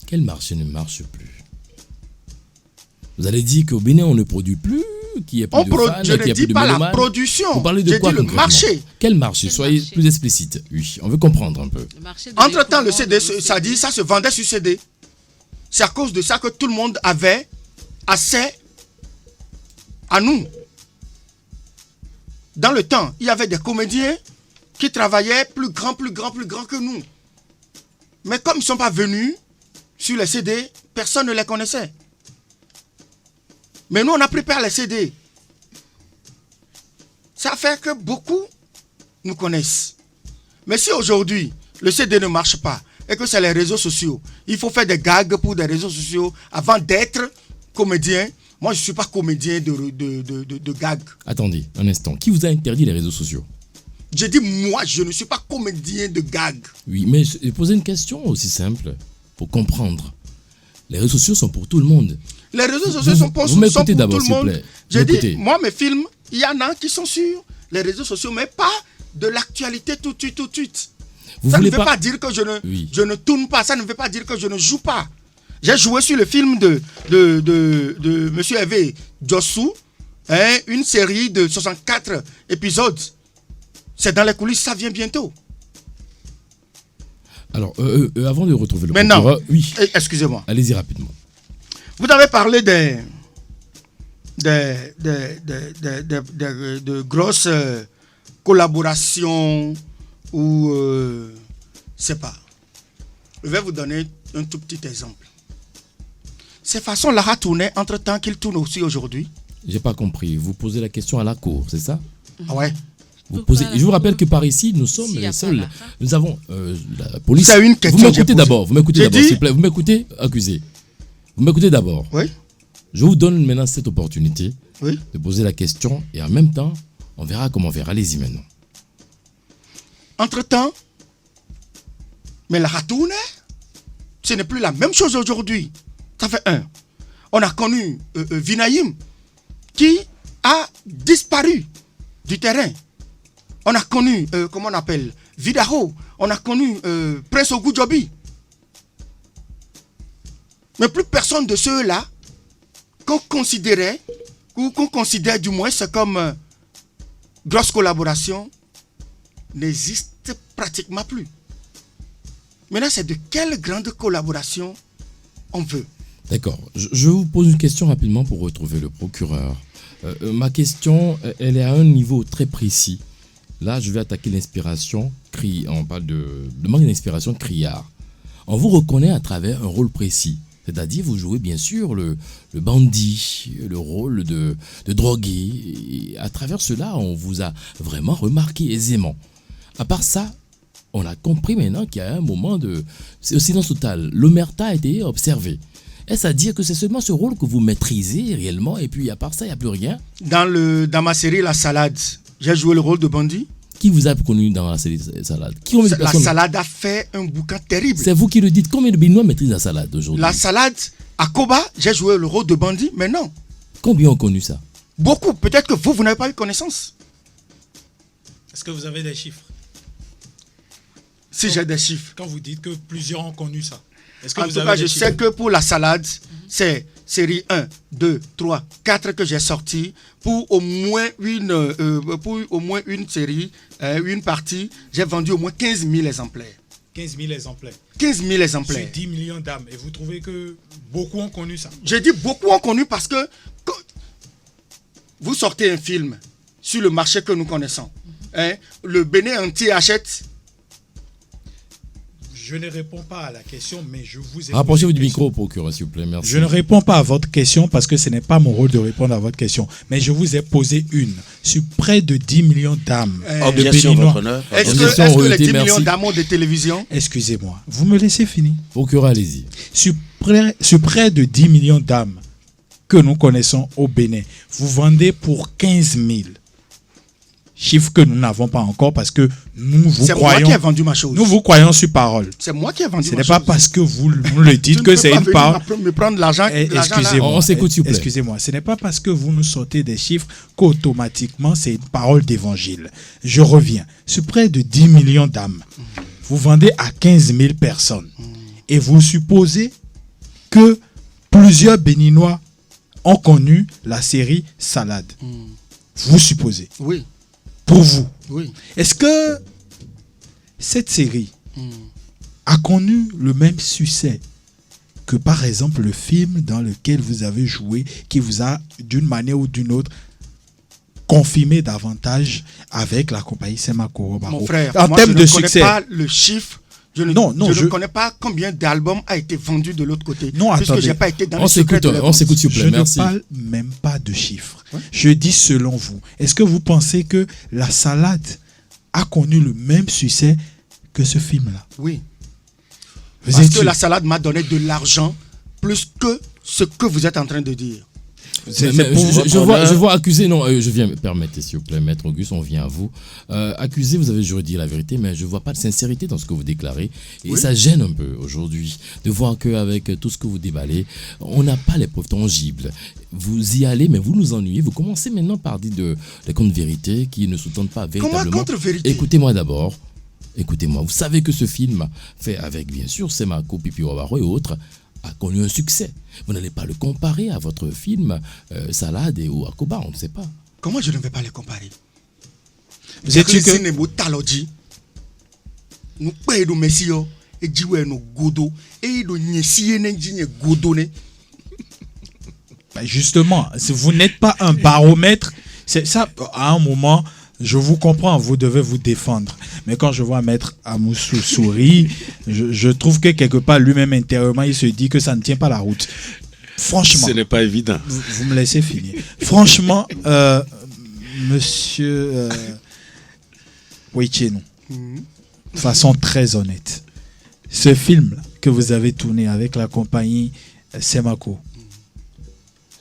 Quel marché ne marche plus? Vous allez dire qu'au Bénin, on ne produit plus, qu'il y a plus de fans, je ne dis pas la production. Vous parlez de quoi concrètement? Le marché. Quel marché? Soyez plus explicite. Oui, on veut comprendre un peu. Entre-temps, le CD, ça dit, ça se vendait sur CD. C'est à cause de ça que tout le monde avait accès à nous. Dans le temps, il y avait des comédiens qui travaillaient plus grand que nous. Mais comme ils ne sont pas venus sur les CD, personne ne les connaissait. Mais nous, on a préparé les CD. Ça fait que beaucoup nous connaissent. Mais si aujourd'hui, le CD ne marche pas, et que c'est les réseaux sociaux, il faut faire des gags pour des réseaux sociaux avant d'être comédien, Moi, je ne suis pas comédien de gag. Attendez, un instant. Qui vous a interdit les réseaux sociaux? J'ai dit, moi, je ne suis pas comédien de gag. Oui, mais je posais une question aussi simple pour comprendre. Les réseaux sociaux sont pour tout le monde. Les réseaux sociaux sont pour tout Vous m'écoutez le d'abord, s'il vous monde. plaît. J'ai dit, M'écoutez. moi, mes films, il y en a qui sont sur les réseaux sociaux, mais pas de l'actualité tout de suite. Vous Ça ne voulez veut pas dire que je ne tourne pas. Ça ne veut pas dire que je ne joue pas. J'ai joué sur le film de M. Hervé Djossou, une série de 64 épisodes. C'est dans les coulisses, ça vient bientôt. Alors, avant de retrouver le Maintenant, procureur, oui, excusez-moi. allez-y rapidement. Vous avez parlé de grosses collaborations ou c'est pas. Je vais vous donner un tout petit exemple. Ces façons Lara tournait entre-temps qu'il tourne aussi aujourd'hui. J'ai pas compris. Vous posez la question à la cour, c'est ça? Ah ouais. Vous posez... Je vous rappelle que par ici, nous sommes les seuls. Nous avons la police. C'est une question. Vous m'écoutez d'abord. Vous m'écoutez J'ai d'abord, dit- s'il vous plaît. Vous m'écoutez, accusé. Vous m'écoutez d'abord. Oui. Je vous donne maintenant cette opportunité Oui. de poser la question et en même temps, on verra comment on verra. Allez-y maintenant. Entre-temps, mais Lara tournait, ce n'est plus la même chose aujourd'hui. Ça fait un. On a connu Vinaïm qui a disparu du terrain. On a connu, comment on appelle, Vidaro. On a connu Prince Ogudjobi. Mais plus personne de ceux-là qu'on considérait, ou qu'on considère du moins c'est comme grosse collaboration, n'existe pratiquement plus. Maintenant, c'est de quelle grande collaboration on veut? D'accord. Je vous pose une question rapidement pour retrouver le procureur. Ma question, elle est à un niveau très précis. Là, je vais attaquer l'inspiration. On parle de manque d'inspiration criard. On vous reconnaît à travers un rôle précis. C'est-à-dire, vous jouez bien sûr le bandit, le rôle de drogué. Et à travers cela, on vous a vraiment remarqué aisément. À part ça, on a compris maintenant qu'il y a un moment de silence total. L'omerta a été observée. Est-ce à dire que c'est seulement ce rôle que vous maîtrisez réellement et puis à part ça, il n'y a plus rien? Dans ma série La Salade, j'ai joué le rôle de bandit. Qui vous a connu dans la série Salade? La Salade a fait un bouquin terrible. C'est vous qui le dites. Combien de Béninois maîtrisent la salade aujourd'hui? La Salade, à Koba, j'ai joué le rôle de bandit, mais non. Combien ont connu ça? Beaucoup. Peut-être que vous n'avez pas eu connaissance. Est-ce que vous avez des chiffres? Si j'ai des chiffres. Quand vous dites que plusieurs ont connu ça, est-ce que En vous tout avez cas, des je chiffres? sais que pour La Salade, c'est série 1, 2, 3, 4 que j'ai sorti. Pour au moins une série, une partie, j'ai vendu au moins 15 000 exemplaires. 15 000 exemplaires. 15 000 Sur exemplaires. 10 millions d'âmes. Et vous trouvez que beaucoup ont connu ça? J'ai dit beaucoup ont connu parce que vous sortez un film sur le marché que nous connaissons. Le Bénin entier achète. Je ne réponds pas à la question, mais je vous ai... Rapprochez-vous posé du une micro, procureur, s'il vous plaît. Merci. Je ne réponds pas à votre question parce que ce n'est pas mon rôle de répondre à votre question. Mais je vous ai posé une. Sur près de 10 millions d'âmes. Objection, Béninois. votre honneur. Est-ce Objection, que les Royauté, 10 millions merci. d'amours de télévision, Excusez-moi. Vous me laissez finir. Procureur, allez-y. Sur près de 10 millions d'âmes que nous connaissons au Bénin, vous vendez pour 15 000. Chiffre que nous n'avons pas encore parce que nous vous c'est moi qui ai croyons. vendu ma chose. Nous vous croyons sur parole. C'est moi qui ai vendu Ce ma n'est chose. pas parce que vous nous le Je dites ne que peux c'est pas une venir parole. me prendre l'argent. Excusez-moi. On s'écoute, s'il vous plaît. Excusez-moi. Ce n'est pas parce que vous nous sortez des chiffres qu'automatiquement c'est une parole d'évangile. Je reviens. Sur près de 10 millions d'âmes, vous vendez à 15 000 personnes. Et vous supposez que plusieurs Béninois ont connu la série Salade. Vous supposez. Oui, Pour vous. oui. Est-ce que cette série a connu le même succès que par exemple le film dans lequel vous avez joué, qui vous a d'une manière ou d'une autre confirmé davantage avec la compagnie Semakoro Baro? Mon frère, En moi, termes je de ne connais succès. pas le chiffre. Je ne, Non, je je- ne connais pas combien d'albums a été vendu de l'autre côté. Non, puisque attendez. j'ai pas été dans On les secrets s'écoute, de la on vente. s'écoute, s'il vous Je plaît. ne Merci. parle même pas de chiffres. Je dis selon vous. Est-ce que vous pensez que la Salade a connu le même succès que ce film-là? Oui. Vous Parce êtes que sûr? la Salade m'a donné de l'argent plus que ce que vous êtes en train de dire. Je vois accusé, non, je viens, permettez s'il vous plaît, maître Auguste, on vient à vous. Accusé, vous avez juré dire la vérité, mais je ne vois pas de sincérité dans ce que vous déclarez. Et ça gêne un peu aujourd'hui de voir qu'avec tout ce que vous déballez, on n'a pas les preuves tangibles. Vous y allez, mais vous nous ennuyez. Vous commencez maintenant par dire des contre-vérités qui ne sous-tendent pas véritablement. Comment contre-vérité? Écoutez-moi d'abord. Écoutez-moi, vous savez que ce film, fait avec bien sûr Semako, Pipi Wabaro et autres, a connu un succès. Vous n'allez pas le comparer à votre film Salade ou Akoba, on ne sait pas. Comment je ne vais pas les comparer? Vous êtes sûr que... Nous payons Messi et Dieu nous godo et nous n'y godo. Justement, si vous n'êtes pas un baromètre, c'est ça, à un moment, je vous comprends, vous devez vous défendre. Mais quand je vois Maître Amoussou sourire, je trouve que quelque part, lui-même intérieurement, il se dit que ça ne tient pas la route. Franchement. Ce n'est pas évident. Vous me laissez finir. Franchement, monsieur Weichenou, de façon très honnête, ce film que vous avez tourné avec la compagnie Semako,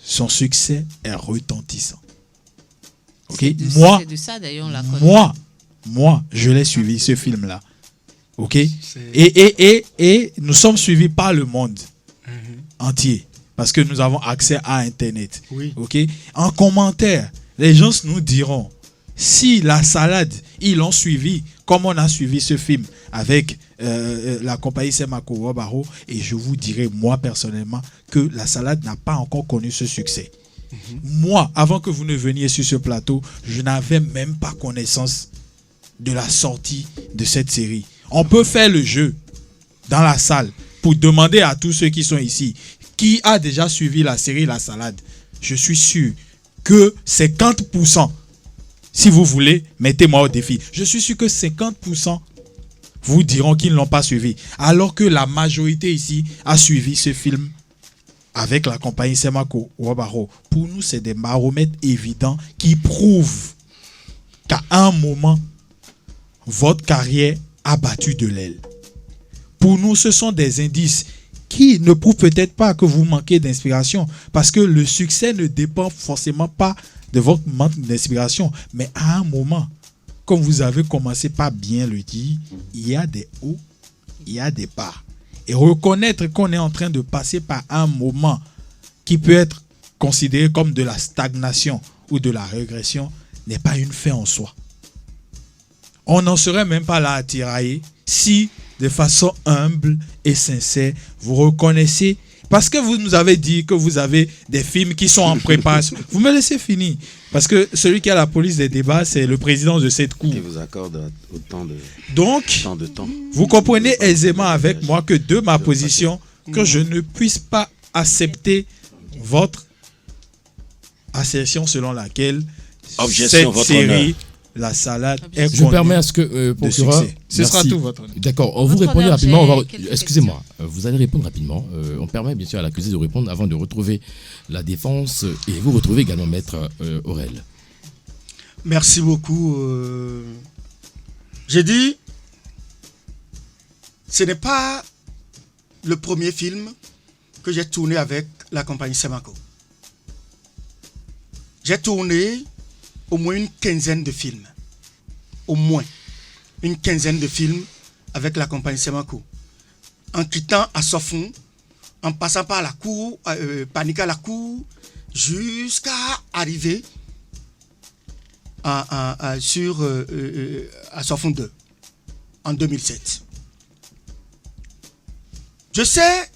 son succès est retentissant. Okay? Moi, je l'ai suivi, ce film-là. Ok? Et nous sommes suivis par le monde entier. Parce que nous avons accès à Internet. Oui. Ok? En commentaire, les gens nous diront si la salade, ils l'ont suivi comme on a suivi ce film avec la compagnie Semako Wabaro. Et je vous dirai, moi personnellement, que la salade n'a pas encore connu ce succès. Moi, avant que vous ne veniez sur ce plateau, je n'avais même pas connaissance de la sortie de cette série. On peut faire le jeu dans la salle pour demander à tous ceux qui sont ici qui a déjà suivi la série La Salade. Je suis sûr que 50%, si vous voulez, mettez-moi au défi. Je suis sûr que 50% vous diront qu'ils ne l'ont pas suivi. Alors que la majorité ici a suivi ce film avec la compagnie Semako Wabaro. Pour nous, c'est des baromètres évidents qui prouvent qu'à un moment, votre carrière a battu de l'aile. Pour nous, ce sont des indices qui ne prouvent peut-être pas que vous manquez d'inspiration, parce que le succès ne dépend forcément pas de votre manque d'inspiration. Mais à un moment, comme vous avez commencé par bien le dire, il y a des hauts, il y a des bas. Et reconnaître qu'on est en train de passer par un moment qui peut être considéré comme de la stagnation ou de la régression n'est pas une fin en soi. On n'en serait même pas là à tirailler si, de façon humble et sincère, vous reconnaissez, parce que vous nous avez dit que vous avez des films qui sont en préparation. Vous me laissez finir. Parce que celui qui a la police des débats, c'est le président de cette cour. Qui vous accorde autant de temps. Vous comprenez aisément avec moi que de ma position, que je ne puisse pas accepter votre assertion selon laquelle Objection, cette série, La Salade, est Je permets à ce que, procureur, ce sera tout votre honneur. D'accord, on vous répondez rapidement. Excusez-moi, vous allez répondre rapidement. On permet bien sûr à l'accusé de répondre avant de retrouver la défense et vous retrouvez également Maître Aurel. Merci beaucoup. J'ai dit, ce n'est pas le premier film que j'ai tourné avec la compagnie Semako. J'ai tourné au moins une quinzaine de films. Au moins une quinzaine de films avec la compagnie Semako. En quittant Assofou, en passant par la cour, Panique à la cour, jusqu'à arriver sur Assofou 2 en 2007. Je sais,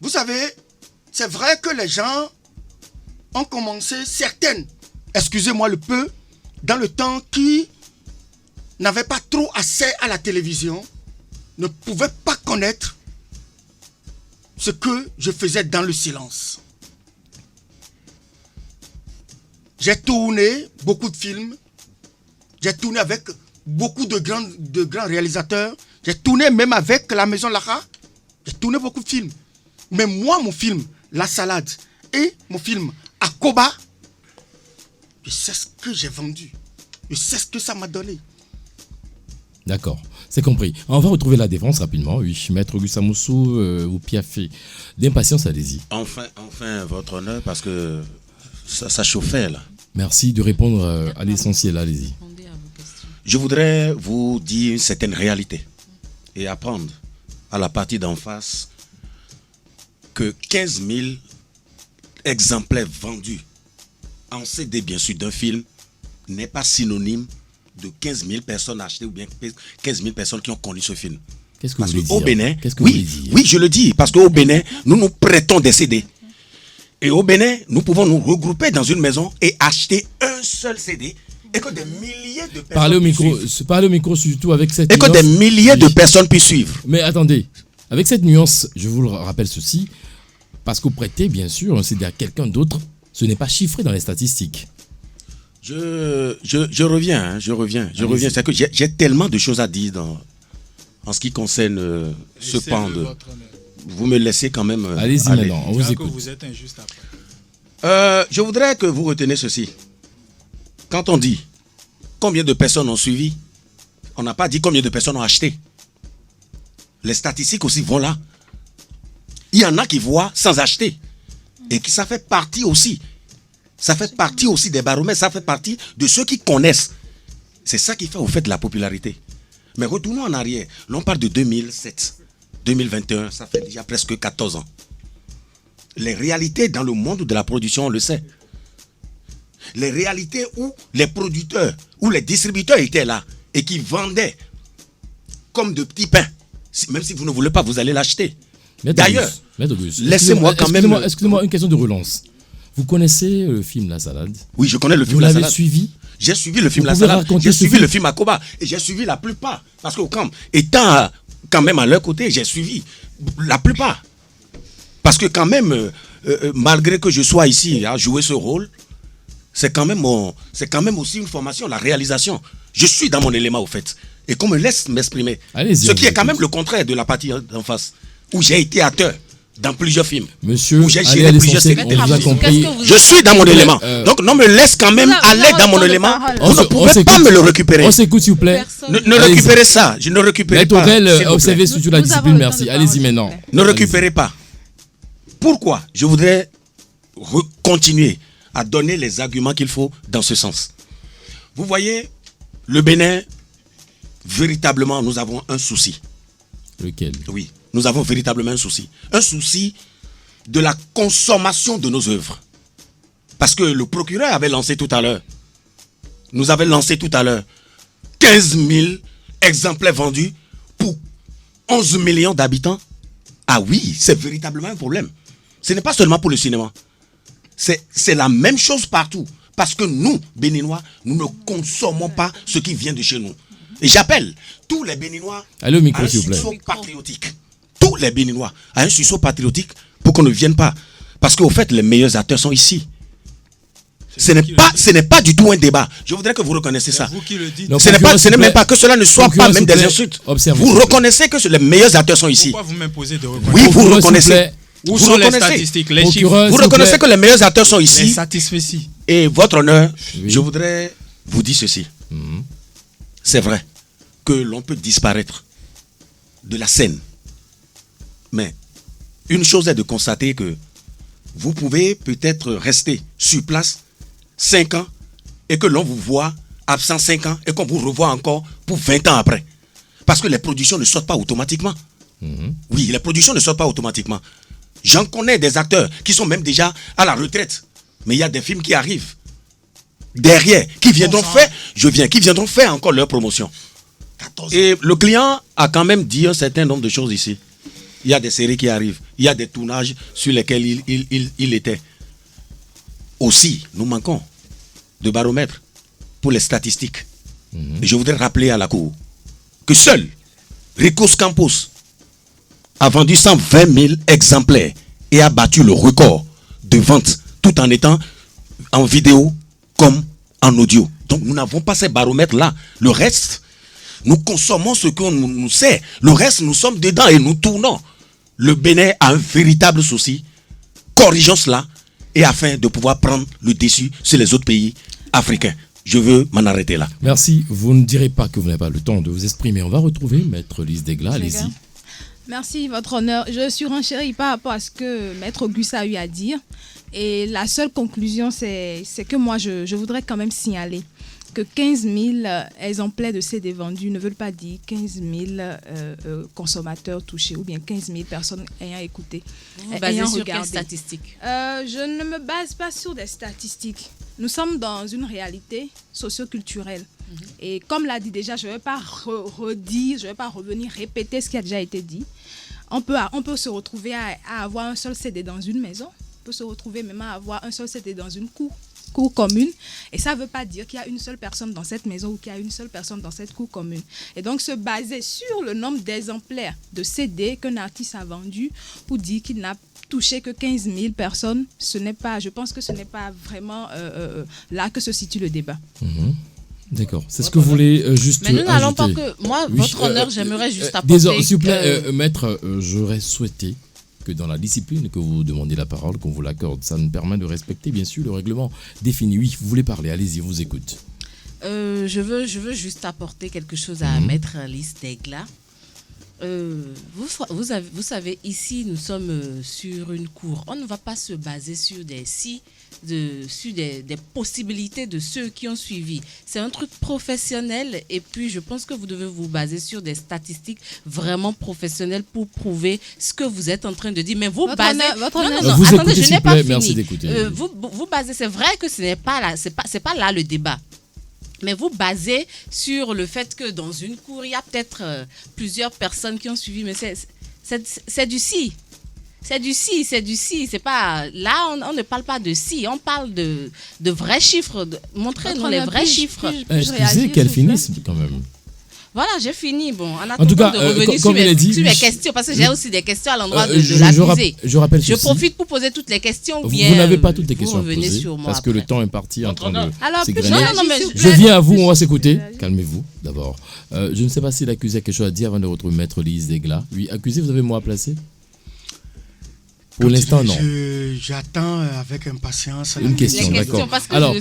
vous savez, c'est vrai que les gens ont commencé, certaines, excusez-moi le peu, dans le temps qui n'avaient pas trop accès à la télévision, ne pouvaient pas connaître ce que je faisais dans le silence. J'ai tourné beaucoup de films, j'ai tourné avec beaucoup de grands réalisateurs, j'ai tourné même avec la Maison Lara, j'ai tourné beaucoup de films. Mais moi, mon film, La Salade, et mon film, Akoba, je sais ce que j'ai vendu. Je sais ce que ça m'a donné. D'accord, c'est compris. On va retrouver la défense rapidement. Oui, Maître Auguste Amoussou ou Piafé. D'impatience, allez-y. Enfin, votre honneur, parce que ça chauffait là. Merci de répondre à l'essentiel, allez-y. Répondez à vos questions. Je voudrais vous dire une certaine réalité et apprendre à la partie d'en face que 15 000 exemplaires vendus en CD, bien sûr, d'un film n'est pas synonyme de 15 000 personnes achetées ou bien 15 000 personnes qui ont connu ce film. Qu'est-ce que Parce vous voulez qu'au dire? Bénin, Qu'est-ce que vous voulez oui, dire? oui, je le dis, parce qu'au Bénin, nous nous prêtons des CD. Et au Bénin, nous pouvons nous regrouper dans une maison et acheter un seul CD et que des milliers de personnes Parlez au micro surtout avec cette et que nuance. des milliers de personnes puissent suivre. Mais attendez, avec cette nuance, je vous le rappelle ceci, parce que prêter, bien sûr, un CD à quelqu'un d'autre, ce n'est pas chiffré dans les statistiques. Je reviens. C'est que j'ai tellement de choses à dire en ce qui concerne ce pan de... Vous me laissez quand même Allez-y aller. maintenant, on vous écoute. Vous êtes injuste après. Je voudrais que vous reteniez ceci. Quand on dit combien de personnes ont suivi, on n'a pas dit combien de personnes ont acheté. Les statistiques aussi vont là. Il y en a qui voient sans acheter. Et ça fait partie aussi. Ça fait partie aussi des baromètres. Ça fait partie de ceux qui connaissent. C'est ça qui fait au fait la popularité. Mais retournons en arrière. L'on parle de 2007. 2021, ça fait déjà presque 14 ans. Les réalités dans le monde de la production, on le sait. Les réalités où les producteurs, où les distributeurs étaient là et qui vendaient comme de petits pains. Même si vous ne voulez pas, vous allez l'acheter. D'ailleurs, laissez-moi quand même... Excusez-moi, une question de relance. Vous connaissez le film La Salade? Oui, je connais le film Vous La Salade. l'avez suivi? J'ai suivi le film Vous La pouvez Salade. raconter J'ai ce suivi film? le film Akoba. Et j'ai suivi la plupart. Parce qu'au camp, étant quand même à leur côté, j'ai suivi la plupart. Parce que quand même, malgré que je sois ici à jouer ce rôle, c'est quand même aussi une formation, la réalisation. Je suis dans mon élément au fait. Et qu'on me laisse m'exprimer. Ce qui est quand même le contraire de la partie en face. Où j'ai été acteur dans plusieurs films. Monsieur, où j'ai allez géré à plusieurs l'essentiel, séries. on vous a compris. Je suis dans mon élément. Donc, non me laisse quand même aller dans mon élément. Vous ne pouvez pas me le récupérer. On s'écoute, s'il vous plaît. Ne récupérez ça. Je ne récupère pas. Observez surtout la discipline, merci. Allez-y maintenant. Ne récupérez pas. Pourquoi? Je voudrais continuer à donner les arguments qu'il faut dans ce sens. Vous voyez, le Bénin, véritablement, nous avons un souci. Lequel? Oui, nous avons véritablement un souci. Un souci de la consommation de nos œuvres. Parce que le procureur avait lancé tout à l'heure, 15 000 exemplaires vendus pour 11 millions d'habitants. Ah oui, c'est véritablement un problème. Ce n'est pas seulement pour le cinéma. C'est la même chose partout. Parce que nous, Béninois, nous ne consommons pas ce qui vient de chez nous. Et j'appelle tous les Béninois à un sursaut patriotique. Tous les Béninois à un sursaut patriotique pour qu'on ne vienne pas. Parce qu'au fait, les meilleurs acteurs sont ici. Ce n'est pas du tout un débat. Je voudrais que vous reconnaissiez ça. Vous qui le dites. Ce n'est même pas que cela ne soit pas même des insultes. Vous reconnaissez que les meilleurs acteurs sont ici. Pourquoi vous m'imposez de reconnaître? Oui, vous reconnaissez. Où sont les statistiques, les chiffres? Vous reconnaissez que les meilleurs acteurs sont ici. Les satisfaits. Et votre honneur, je voudrais vous dire ceci. C'est vrai que l'on peut disparaître de la scène. Mais une chose est de constater que vous pouvez peut-être rester sur place 5 ans et que l'on vous voit absent 5 ans et qu'on vous revoit encore pour 20 ans après. Parce que les productions ne sortent pas automatiquement. Oui, les productions ne sortent pas automatiquement. J'en connais des acteurs qui sont même déjà à la retraite. Mais il y a des films qui arrivent derrière, qui viendront faire encore leur promotion. Et le client a quand même dit un certain nombre de choses ici. Il y a des séries qui arrivent. Il y a des tournages sur lesquels il était. Aussi, nous manquons de baromètre pour les statistiques. Et je voudrais rappeler à la Cour que seul Ricos Campos a vendu 120 000 exemplaires et a battu le record de vente tout en étant en vidéo comme en audio. Donc nous n'avons pas ces baromètres-là. Le reste, nous consommons ce qu'on nous sait. Le reste, nous sommes dedans et nous tournons. Le Bénin a un véritable souci. Corrigeons cela et afin de pouvoir prendre le dessus sur les autres pays africains. Je veux m'en arrêter là. Merci. Vous ne direz pas que vous n'avez pas le temps de vous exprimer. On va retrouver Maître Lise Degla. Allez-y. Merci, votre honneur. Je surenchéris par rapport à ce que Maître Auguste a eu à dire. Et la seule conclusion, c'est que moi, je voudrais quand même signaler que 15 000 exemplaires de CD vendus ne veulent pas dire 15 000 consommateurs touchés ou bien 15 000 personnes ayant écouté. Vous basez sur quelles statistiques? Je ne me base pas sur des statistiques. Nous sommes dans une réalité socio-culturelle. Et comme l'a dit déjà, je ne vais pas redire, je ne vais pas revenir répéter ce qui a déjà été dit. On peut se retrouver à avoir un seul CD dans une maison. On peut se retrouver même à avoir un seul CD dans une cour commune. Et ça ne veut pas dire qu'il y a une seule personne dans cette maison ou qu'il y a une seule personne dans cette cour commune. Et donc, se baser sur le nombre d'exemplaires de CD qu'un artiste a vendu pour dire qu'il n'a touché que 15 000 personnes, je pense que ce n'est pas vraiment là que se situe le débat. D'accord. C'est ce que vous voulez juste Mais nous n'allons pas ajouter. que... Moi, Oui, votre honneur, j'aimerais juste apporter... Désolé, s'il vous plaît, maître, j'aurais souhaité que dans la discipline que vous demandez la parole, qu'on vous l'accorde. Ça nous permet de respecter, bien sûr, le règlement défini. Oui, vous voulez parler, allez-y, on vous écoute. Je veux juste apporter quelque chose à Maître Lise Degla. Vous savez, ici, nous sommes sur une cour. On ne va pas se baser sur sur des possibilités de ceux qui ont suivi. C'est un truc professionnel et puis je pense que vous devez vous baser sur des statistiques vraiment professionnelles pour prouver ce que vous êtes en train de dire. Mais vous basez... Non, vous attendez, écoutez, je n'ai s'il vous pas plaît, fini. merci d'écouter. Vous basez... C'est vrai que ce n'est pas là, c'est pas là le débat. Mais vous basez sur le fait que dans une cour, il y a peut-être plusieurs personnes qui ont suivi, mais c'est du si. C'est du si. C'est pas... Là, on ne parle pas de si, on parle de vrais chiffres. Montrez-nous les vrais chiffres. Excusez qu'elle finisse quand même. Voilà, j'ai fini. Bon, en tout cas, attendant de revenir comme il a dit, sur mes questions, parce que j'ai aussi des questions à l'endroit de l'accusé. Je rappelle Je ceci. profite pour poser toutes les questions. Vous n'avez pas toutes les questions à revenez poser sur moi parce que après. le temps est parti en train de Alors, s'égrener. Non, mais Je viens à vous, on va s'écouter. Calmez-vous d'abord. Je ne sais pas si l'accusé a quelque chose à dire avant de retrouver Maître Lise Degla. Oui, accusé, vous avez mot à placer? Pour l'instant, non. J'attends avec impatience Une question, les d'accord. questions, parce que Alors, je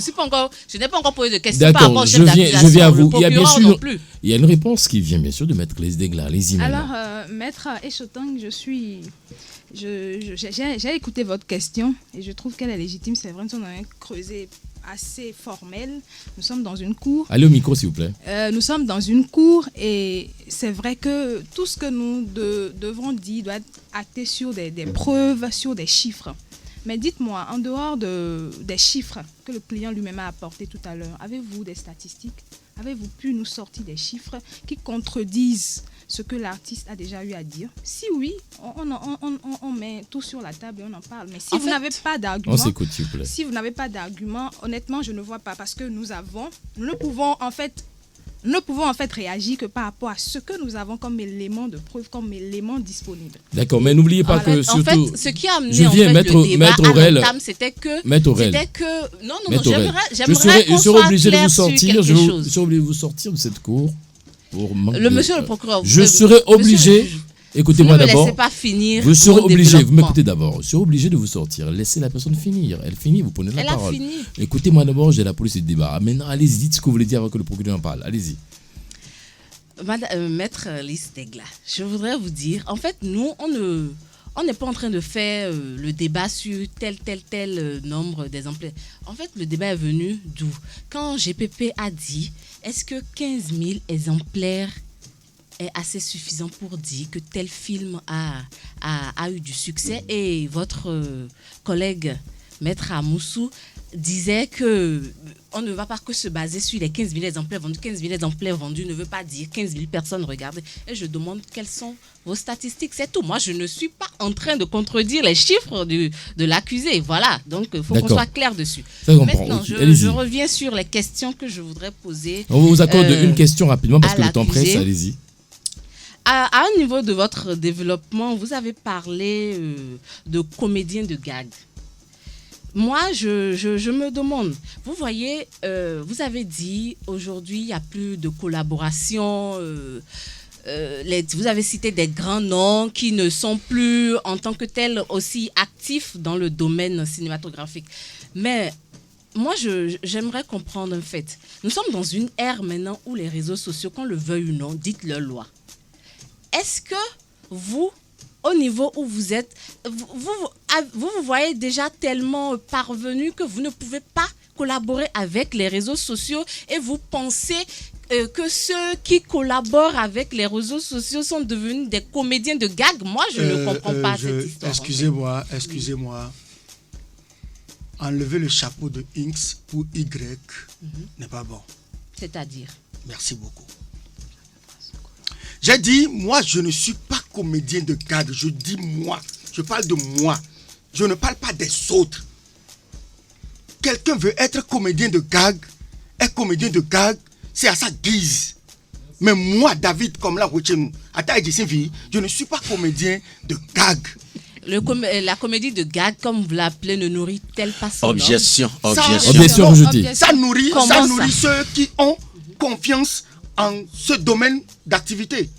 n'ai pas encore posé de questions par rapport d'accord, au je chef d'accusation. viens à vous. Le Il y a bien procureur sûr non plus. il y a une réponse qui vient bien sûr de Maître Lise Degla. Allez-y maintenant. Alors, Maître Echotang, j'ai écouté votre question et je trouve qu'elle est légitime. C'est vrai, nous sommes dans un creuset assez formel. Nous sommes dans une cour. Allez au micro, s'il vous plaît. Nous sommes dans une cour et c'est vrai que tout ce que nous devrons dire doit être acté sur des preuves, sur des chiffres. Mais dites-moi, en dehors des chiffres que le client lui-même a apportés tout à l'heure, avez-vous des statistiques? Avez-vous pu nous sortir des chiffres qui contredisent ce que l'artiste a déjà eu à dire? Si oui, on met tout sur la table et on en parle. Mais si vous n'avez pas d'argument, on s'écoute, s'il vous plaît. Si vous n'avez pas d'argument, honnêtement, je ne vois pas parce que nous ne pouvons en fait réagir que par rapport à ce que nous avons comme élément de preuve, comme élément disponible. D'accord, mais n'oubliez pas que surtout... En fait, ce qui a amené je viens, le débat à l'entame, c'était Maître Aurel. Non, je serais obligé de vous sortir. Je serais obligé de vous sortir de cette cour. Monsieur le procureur. Je serais obligé... Écoutez-moi d'abord. Ne me laissez pas finir. Vous serez obligé, vous m'écoutez d'abord. Je serai obligé de vous sortir. Laissez la personne finir. Elle finit, vous prenez la parole. Elle a fini. Écoutez-moi d'abord, j'ai la police de débat. Maintenant, allez-y, dites ce que vous voulez dire avant que le procureur en parle. Allez-y. Maître Lise Degla, je voudrais vous dire, en fait, nous, on n'est pas en train de faire le débat sur tel nombre d'exemplaires. En fait, le débat est venu d'où? Quand GPP a dit, est-ce que 15 000 exemplaires est assez suffisant pour dire que tel film a eu du succès? Et votre collègue, Maître Amoussou, disait que on ne va pas que se baser sur les 15 000 exemplaires vendus. 15 000 exemplaires vendus ne veut pas dire 15 000 personnes regardées. Et je demande quelles sont vos statistiques. C'est tout. Moi, je ne suis pas en train de contredire les chiffres de l'accusé. Voilà. Donc, il faut qu'on soit clair dessus. Maintenant, je reviens sur les questions que je voudrais poser. On vous accorde une question rapidement parce que le temps presse. Allez-y. À un niveau de votre développement, vous avez parlé de comédiens de gag. Moi, je me demande, vous voyez, vous avez dit aujourd'hui, il n'y a plus de collaboration. Vous avez cité des grands noms qui ne sont plus en tant que tels aussi actifs dans le domaine cinématographique. Mais moi, j'aimerais comprendre un fait. Nous sommes dans une ère maintenant où les réseaux sociaux, qu'on le veuille ou non, dictent leur loi. Est-ce que vous, au niveau où vous êtes, vous voyez déjà tellement parvenu que vous ne pouvez pas collaborer avec les réseaux sociaux et vous pensez que ceux qui collaborent avec les réseaux sociaux sont devenus des comédiens de gag? Moi, je ne comprends pas cette histoire. Excusez-moi. Enlever le chapeau de X pour Y n'est pas bon. C'est-à-dire? Merci beaucoup. J'ai dit, moi, je ne suis pas comédien de gag. Je dis moi. Je parle de moi. Je ne parle pas des autres. Quelqu'un veut être comédien de gag. Est comédien de gag, c'est à sa guise. Mais moi, David, comme là, je ne suis pas comédien de gag. La comédie de gag, comme vous l'appelez, ne nourrit-elle pas son Objection. Objection rejetée. Ça nourrit ceux qui ont confiance en ce domaine d'activité.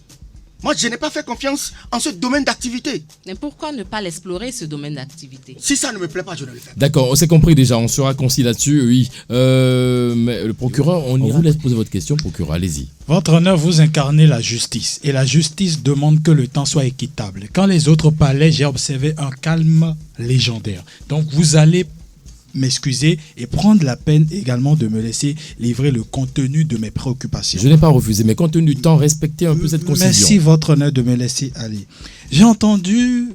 Moi, je n'ai pas fait confiance en ce domaine d'activité. Mais pourquoi ne pas l'explorer, ce domaine d'activité? Si ça ne me plaît pas, je ne le fais pas. D'accord, on s'est compris déjà, on sera concis là-dessus, oui. Mais le procureur, on vous laisse poser votre question, procureur, allez-y. Votre honneur, vous incarnez la justice. Et la justice demande que le temps soit équitable. Quand les autres parlaient, j'ai observé un calme légendaire. Donc vous allez m'excuser et prendre la peine également de me laisser livrer le contenu de mes préoccupations. Je n'ai pas refusé, mais compte tenu du temps, respectez un peu cette concision. Merci, votre honneur, de me laisser aller. J'ai entendu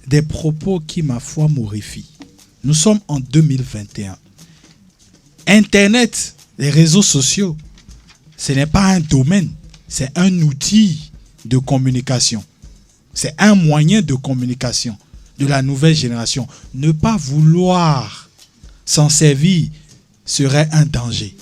des propos qui, ma foi, m'horrifient. Nous sommes en 2021. Internet, les réseaux sociaux, ce n'est pas un domaine, c'est un outil de communication. C'est un moyen de communication de la nouvelle génération. Ne pas vouloir s'en servir serait un danger.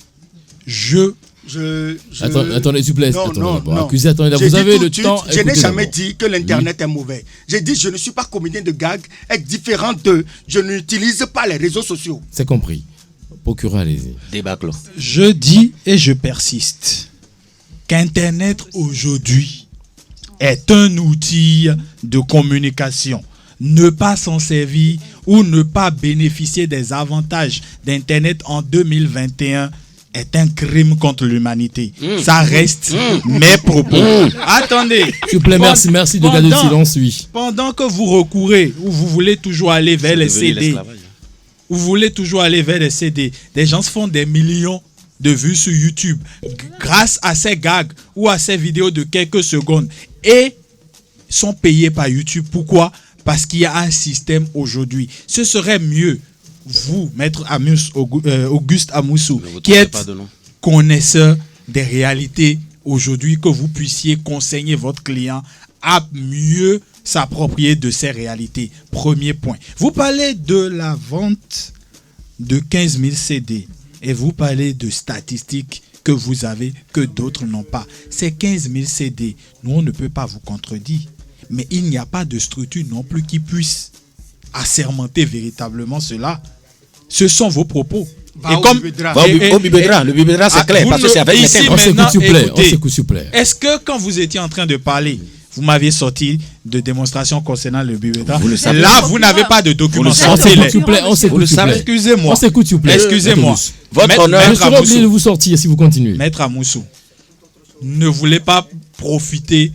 Attendez, s'il vous plaît. Non. Accusé, attendez, vous avez le temps. Je n'ai jamais dit que l'Internet est mauvais. J'ai dit je ne suis pas comédien de gag, est différent de je n'utilise pas les réseaux sociaux. C'est compris. Procureur, allez-y. Débat clos. Je dis et je persiste qu'Internet aujourd'hui est un outil de communication. Ne pas s'en servir ou ne pas bénéficier des avantages d'Internet en 2021 est un crime contre l'humanité. Ça reste mes propos. Attendez. S'il vous plaît, merci de garder le silence, oui. Pendant que vous recourez ou vous voulez toujours aller vers les CD, des gens se font des millions de vues sur YouTube grâce à ces gags ou à ces vidéos de quelques secondes et sont payés par YouTube. Pourquoi? Parce qu'il y a un système aujourd'hui. Ce serait mieux, vous, maître Auguste Amoussou, qui êtes connaisseur des réalités aujourd'hui, que vous puissiez conseiller votre client à mieux s'approprier de ces réalités. Premier point. Vous parlez de la vente de 15 000 CD et vous parlez de statistiques que vous avez, que d'autres n'ont pas. Ces 15 000 CD, nous, on ne peut pas vous contredire. Mais il n'y a pas de structure non plus qui puisse assermenter véritablement cela. Ce sont vos propos. Le Bibédra, c'est clair, parce que c'est avec ici, on s'écoute, s'il vous plaît. Est-ce que quand vous étiez en train de parler, vous m'aviez sorti de démonstration concernant le Bibédra? Là, vous n'avez pas de documents. Excusez-moi. On s'écoute, s'il vous plaît. Excusez-moi. Votre honneur, je serai obligé de vous sortir si vous continuez. Maître Amoussou, ne voulez pas profiter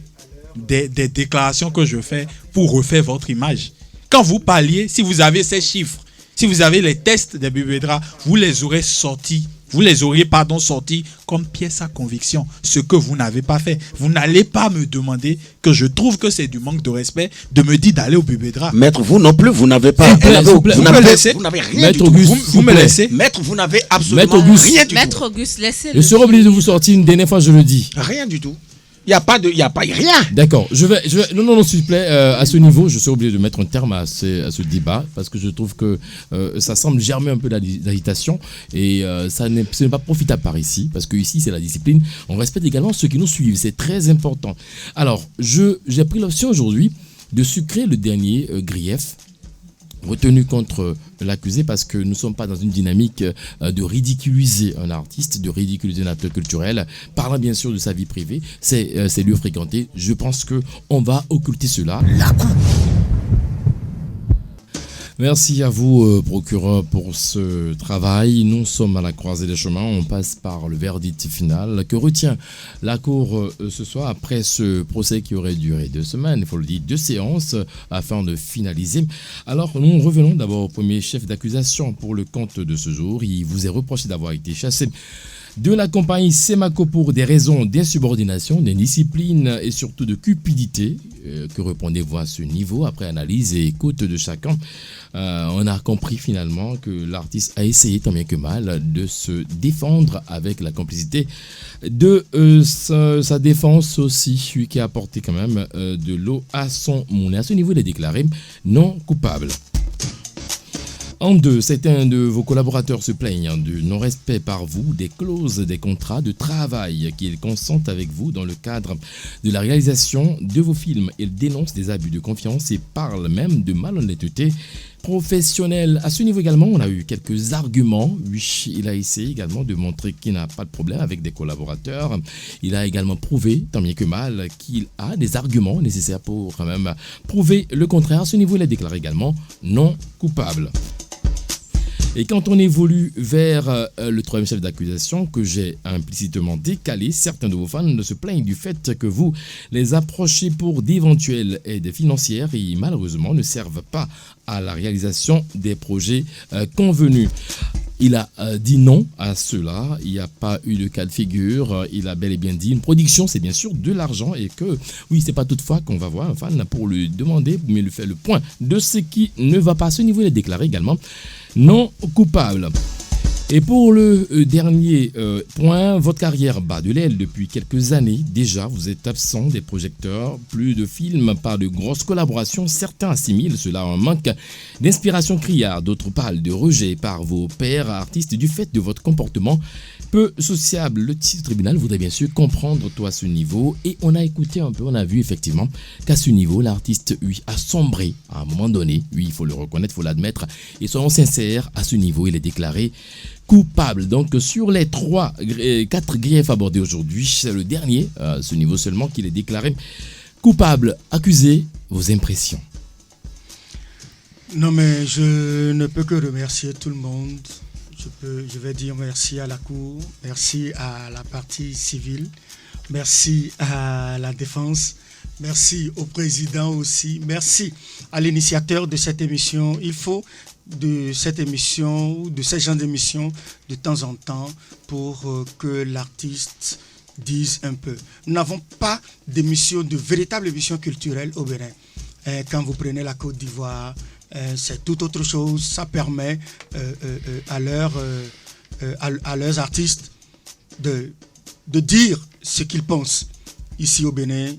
des déclarations que je fais pour refaire votre image. Quand vous parliez, si vous avez ces chiffres, si vous avez les tests des Bibédra, vous les auriez sortis comme pièce à conviction, ce que vous n'avez pas fait. Vous n'allez pas me demander que je trouve que c'est du manque de respect de me dire d'aller au Bibédra. Maître, vous non plus, vous n'avez pas. Vous n'avez rien du tout. Vous me laissez. Maître, vous n'avez absolument rien du tout. Maître Auguste, laissez-le. Je serai obligé de vous sortir une dernière fois, je le dis. Rien du tout. Il n'y a pas rien. D'accord. Non, s'il vous plaît, à ce niveau, je suis obligé de mettre un terme à ce débat parce que je trouve que ça semble germer un peu d'agitation et ce n'est pas profitable par ici parce que ici, c'est la discipline. On respecte également ceux qui nous suivent. C'est très important. Alors, j'ai pris l'option aujourd'hui de sucrer le dernier grief retenu contre l'accusé parce que nous ne sommes pas dans une dynamique de ridiculiser un artiste, de ridiculiser un acteur culturel, parlant bien sûr de sa vie privée, ses lieux fréquentés. Je pense qu'on va occulter cela. Merci à vous, procureur, pour ce travail. Nous sommes à la croisée des chemins. On passe par le verdict final. Que retient la Cour ce soir après ce procès qui aurait duré 2 semaines, il faut le dire, 2 séances afin de finaliser. Alors, nous revenons d'abord au premier chef d'accusation pour le compte de ce jour. Il vous est reproché d'avoir été chassé de la compagnie Semaco pour des raisons d'insubordination, d'indiscipline et surtout de cupidité. Que répondez-vous à ce niveau après analyse et écoute de chacun? On a compris finalement que l'artiste a essayé tant bien que mal de se défendre avec la complicité de sa défense aussi, celui qui a apporté quand même de l'eau à son moulin. À ce niveau, il est déclaré non coupable. En deux, certains de vos collaborateurs se plaignent du non-respect par vous des clauses des contrats de travail qu'ils consentent avec vous dans le cadre de la réalisation de vos films. Ils dénoncent des abus de confiance et parlent même de malhonnêteté professionnelle. À ce niveau également, on a eu quelques arguments. Oui, il a essayé également de montrer qu'il n'a pas de problème avec des collaborateurs. Il a également prouvé, tant bien que mal, qu'il a des arguments nécessaires pour quand même prouver le contraire. À ce niveau, il a déclaré également non coupable. Et quand on évolue vers le troisième chef d'accusation que j'ai implicitement décalé, certains de vos fans se plaignent du fait que vous les approchez pour d'éventuelles aides financières et malheureusement ne servent pas à la réalisation des projets convenus. Il a dit non à cela, il n'y a pas eu de cas de figure, il a bel et bien dit une production c'est bien sûr de l'argent et que oui c'est pas toutefois qu'on va voir un fan pour lui demander mais lui faire le point de ce qui ne va pas. À ce niveau il est déclaré également non coupable. Et pour le dernier point, votre carrière bat de l'aile depuis quelques années. Déjà, vous êtes absent des projecteurs, plus de films, pas de grosses collaborations. Certains assimilent cela à un manque d'inspiration criard. D'autres parlent de rejet par vos pairs artistes du fait de votre comportement peu sociable. Le tribunal voudrait bien sûr comprendre toi à ce niveau. Et on a écouté un peu, on a vu effectivement qu'à ce niveau, l'artiste, oui, a sombré à un moment donné. Oui, il faut le reconnaître, il faut l'admettre. Et soyons sincères, à ce niveau, il est déclaré coupable. Donc sur les 4 griefs abordés aujourd'hui, c'est le dernier, à ce niveau seulement, qu'il est déclaré coupable. Accusé, vos impressions? Non mais je ne peux que remercier tout le monde. Je vais dire merci à la Cour, merci à la partie civile, merci à la défense, merci au président aussi, merci à l'initiateur de cette émission. Il faut de cette émission ou de ce genre d'émission de temps en temps pour que l'artiste dise un peu. Nous n'avons pas d'émission, de véritable émission culturelle au Bénin. Quand vous prenez la Côte d'Ivoire, c'est tout autre chose. Ça permet à leurs artistes de dire ce qu'ils pensent. Ici au Bénin,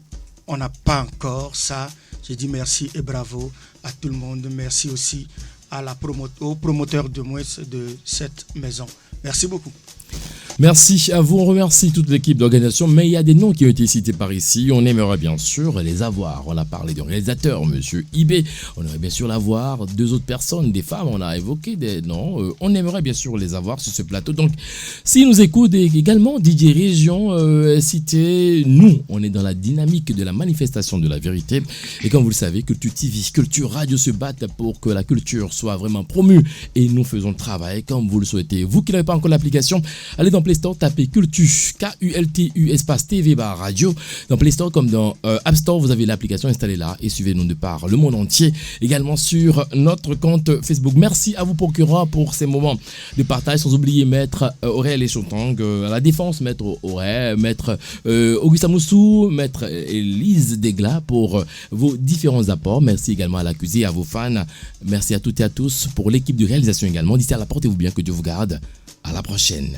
on n'a pas encore ça. Je dis merci et bravo à tout le monde. Merci aussi au promoteur de cette maison. Merci beaucoup. Merci à vous, on remercie toute l'équipe d'organisation, mais il y a des noms qui ont été cités par ici, on aimerait bien sûr les avoir. On a parlé de réalisateur, monsieur Ibé, on aimerait bien sûr l'avoir, 2 autres personnes, des femmes, on a évoqué des noms, on aimerait bien sûr les avoir sur ce plateau. Donc, s'ils nous écoutent également, DJ Région, cité, nous, on est dans la dynamique de la manifestation de la vérité, et comme vous le savez, Culture TV, Culture Radio se battent pour que la culture soit vraiment promue, et nous faisons le travail comme vous le souhaitez. Vous qui n'avez pas encore l'application, allez dans Play Store, tapez Culture, Kultu, espace TV bar radio. Dans Play Store comme dans App Store, vous avez l'application installée là et suivez-nous de par le monde entier. Également sur notre compte Facebook. Merci à vous, procureur, pour ces moments de partage. Sans oublier Maître Aurel et Chotang, à la défense, Maître Aurel, Maître Auguste Moussou, Maître Elise Degla pour vos différents apports. Merci également à l'accusé, à vos fans. Merci à toutes et à tous pour l'équipe de réalisation également. D'ici à là, portez-vous bien, que Dieu vous garde. À la prochaine.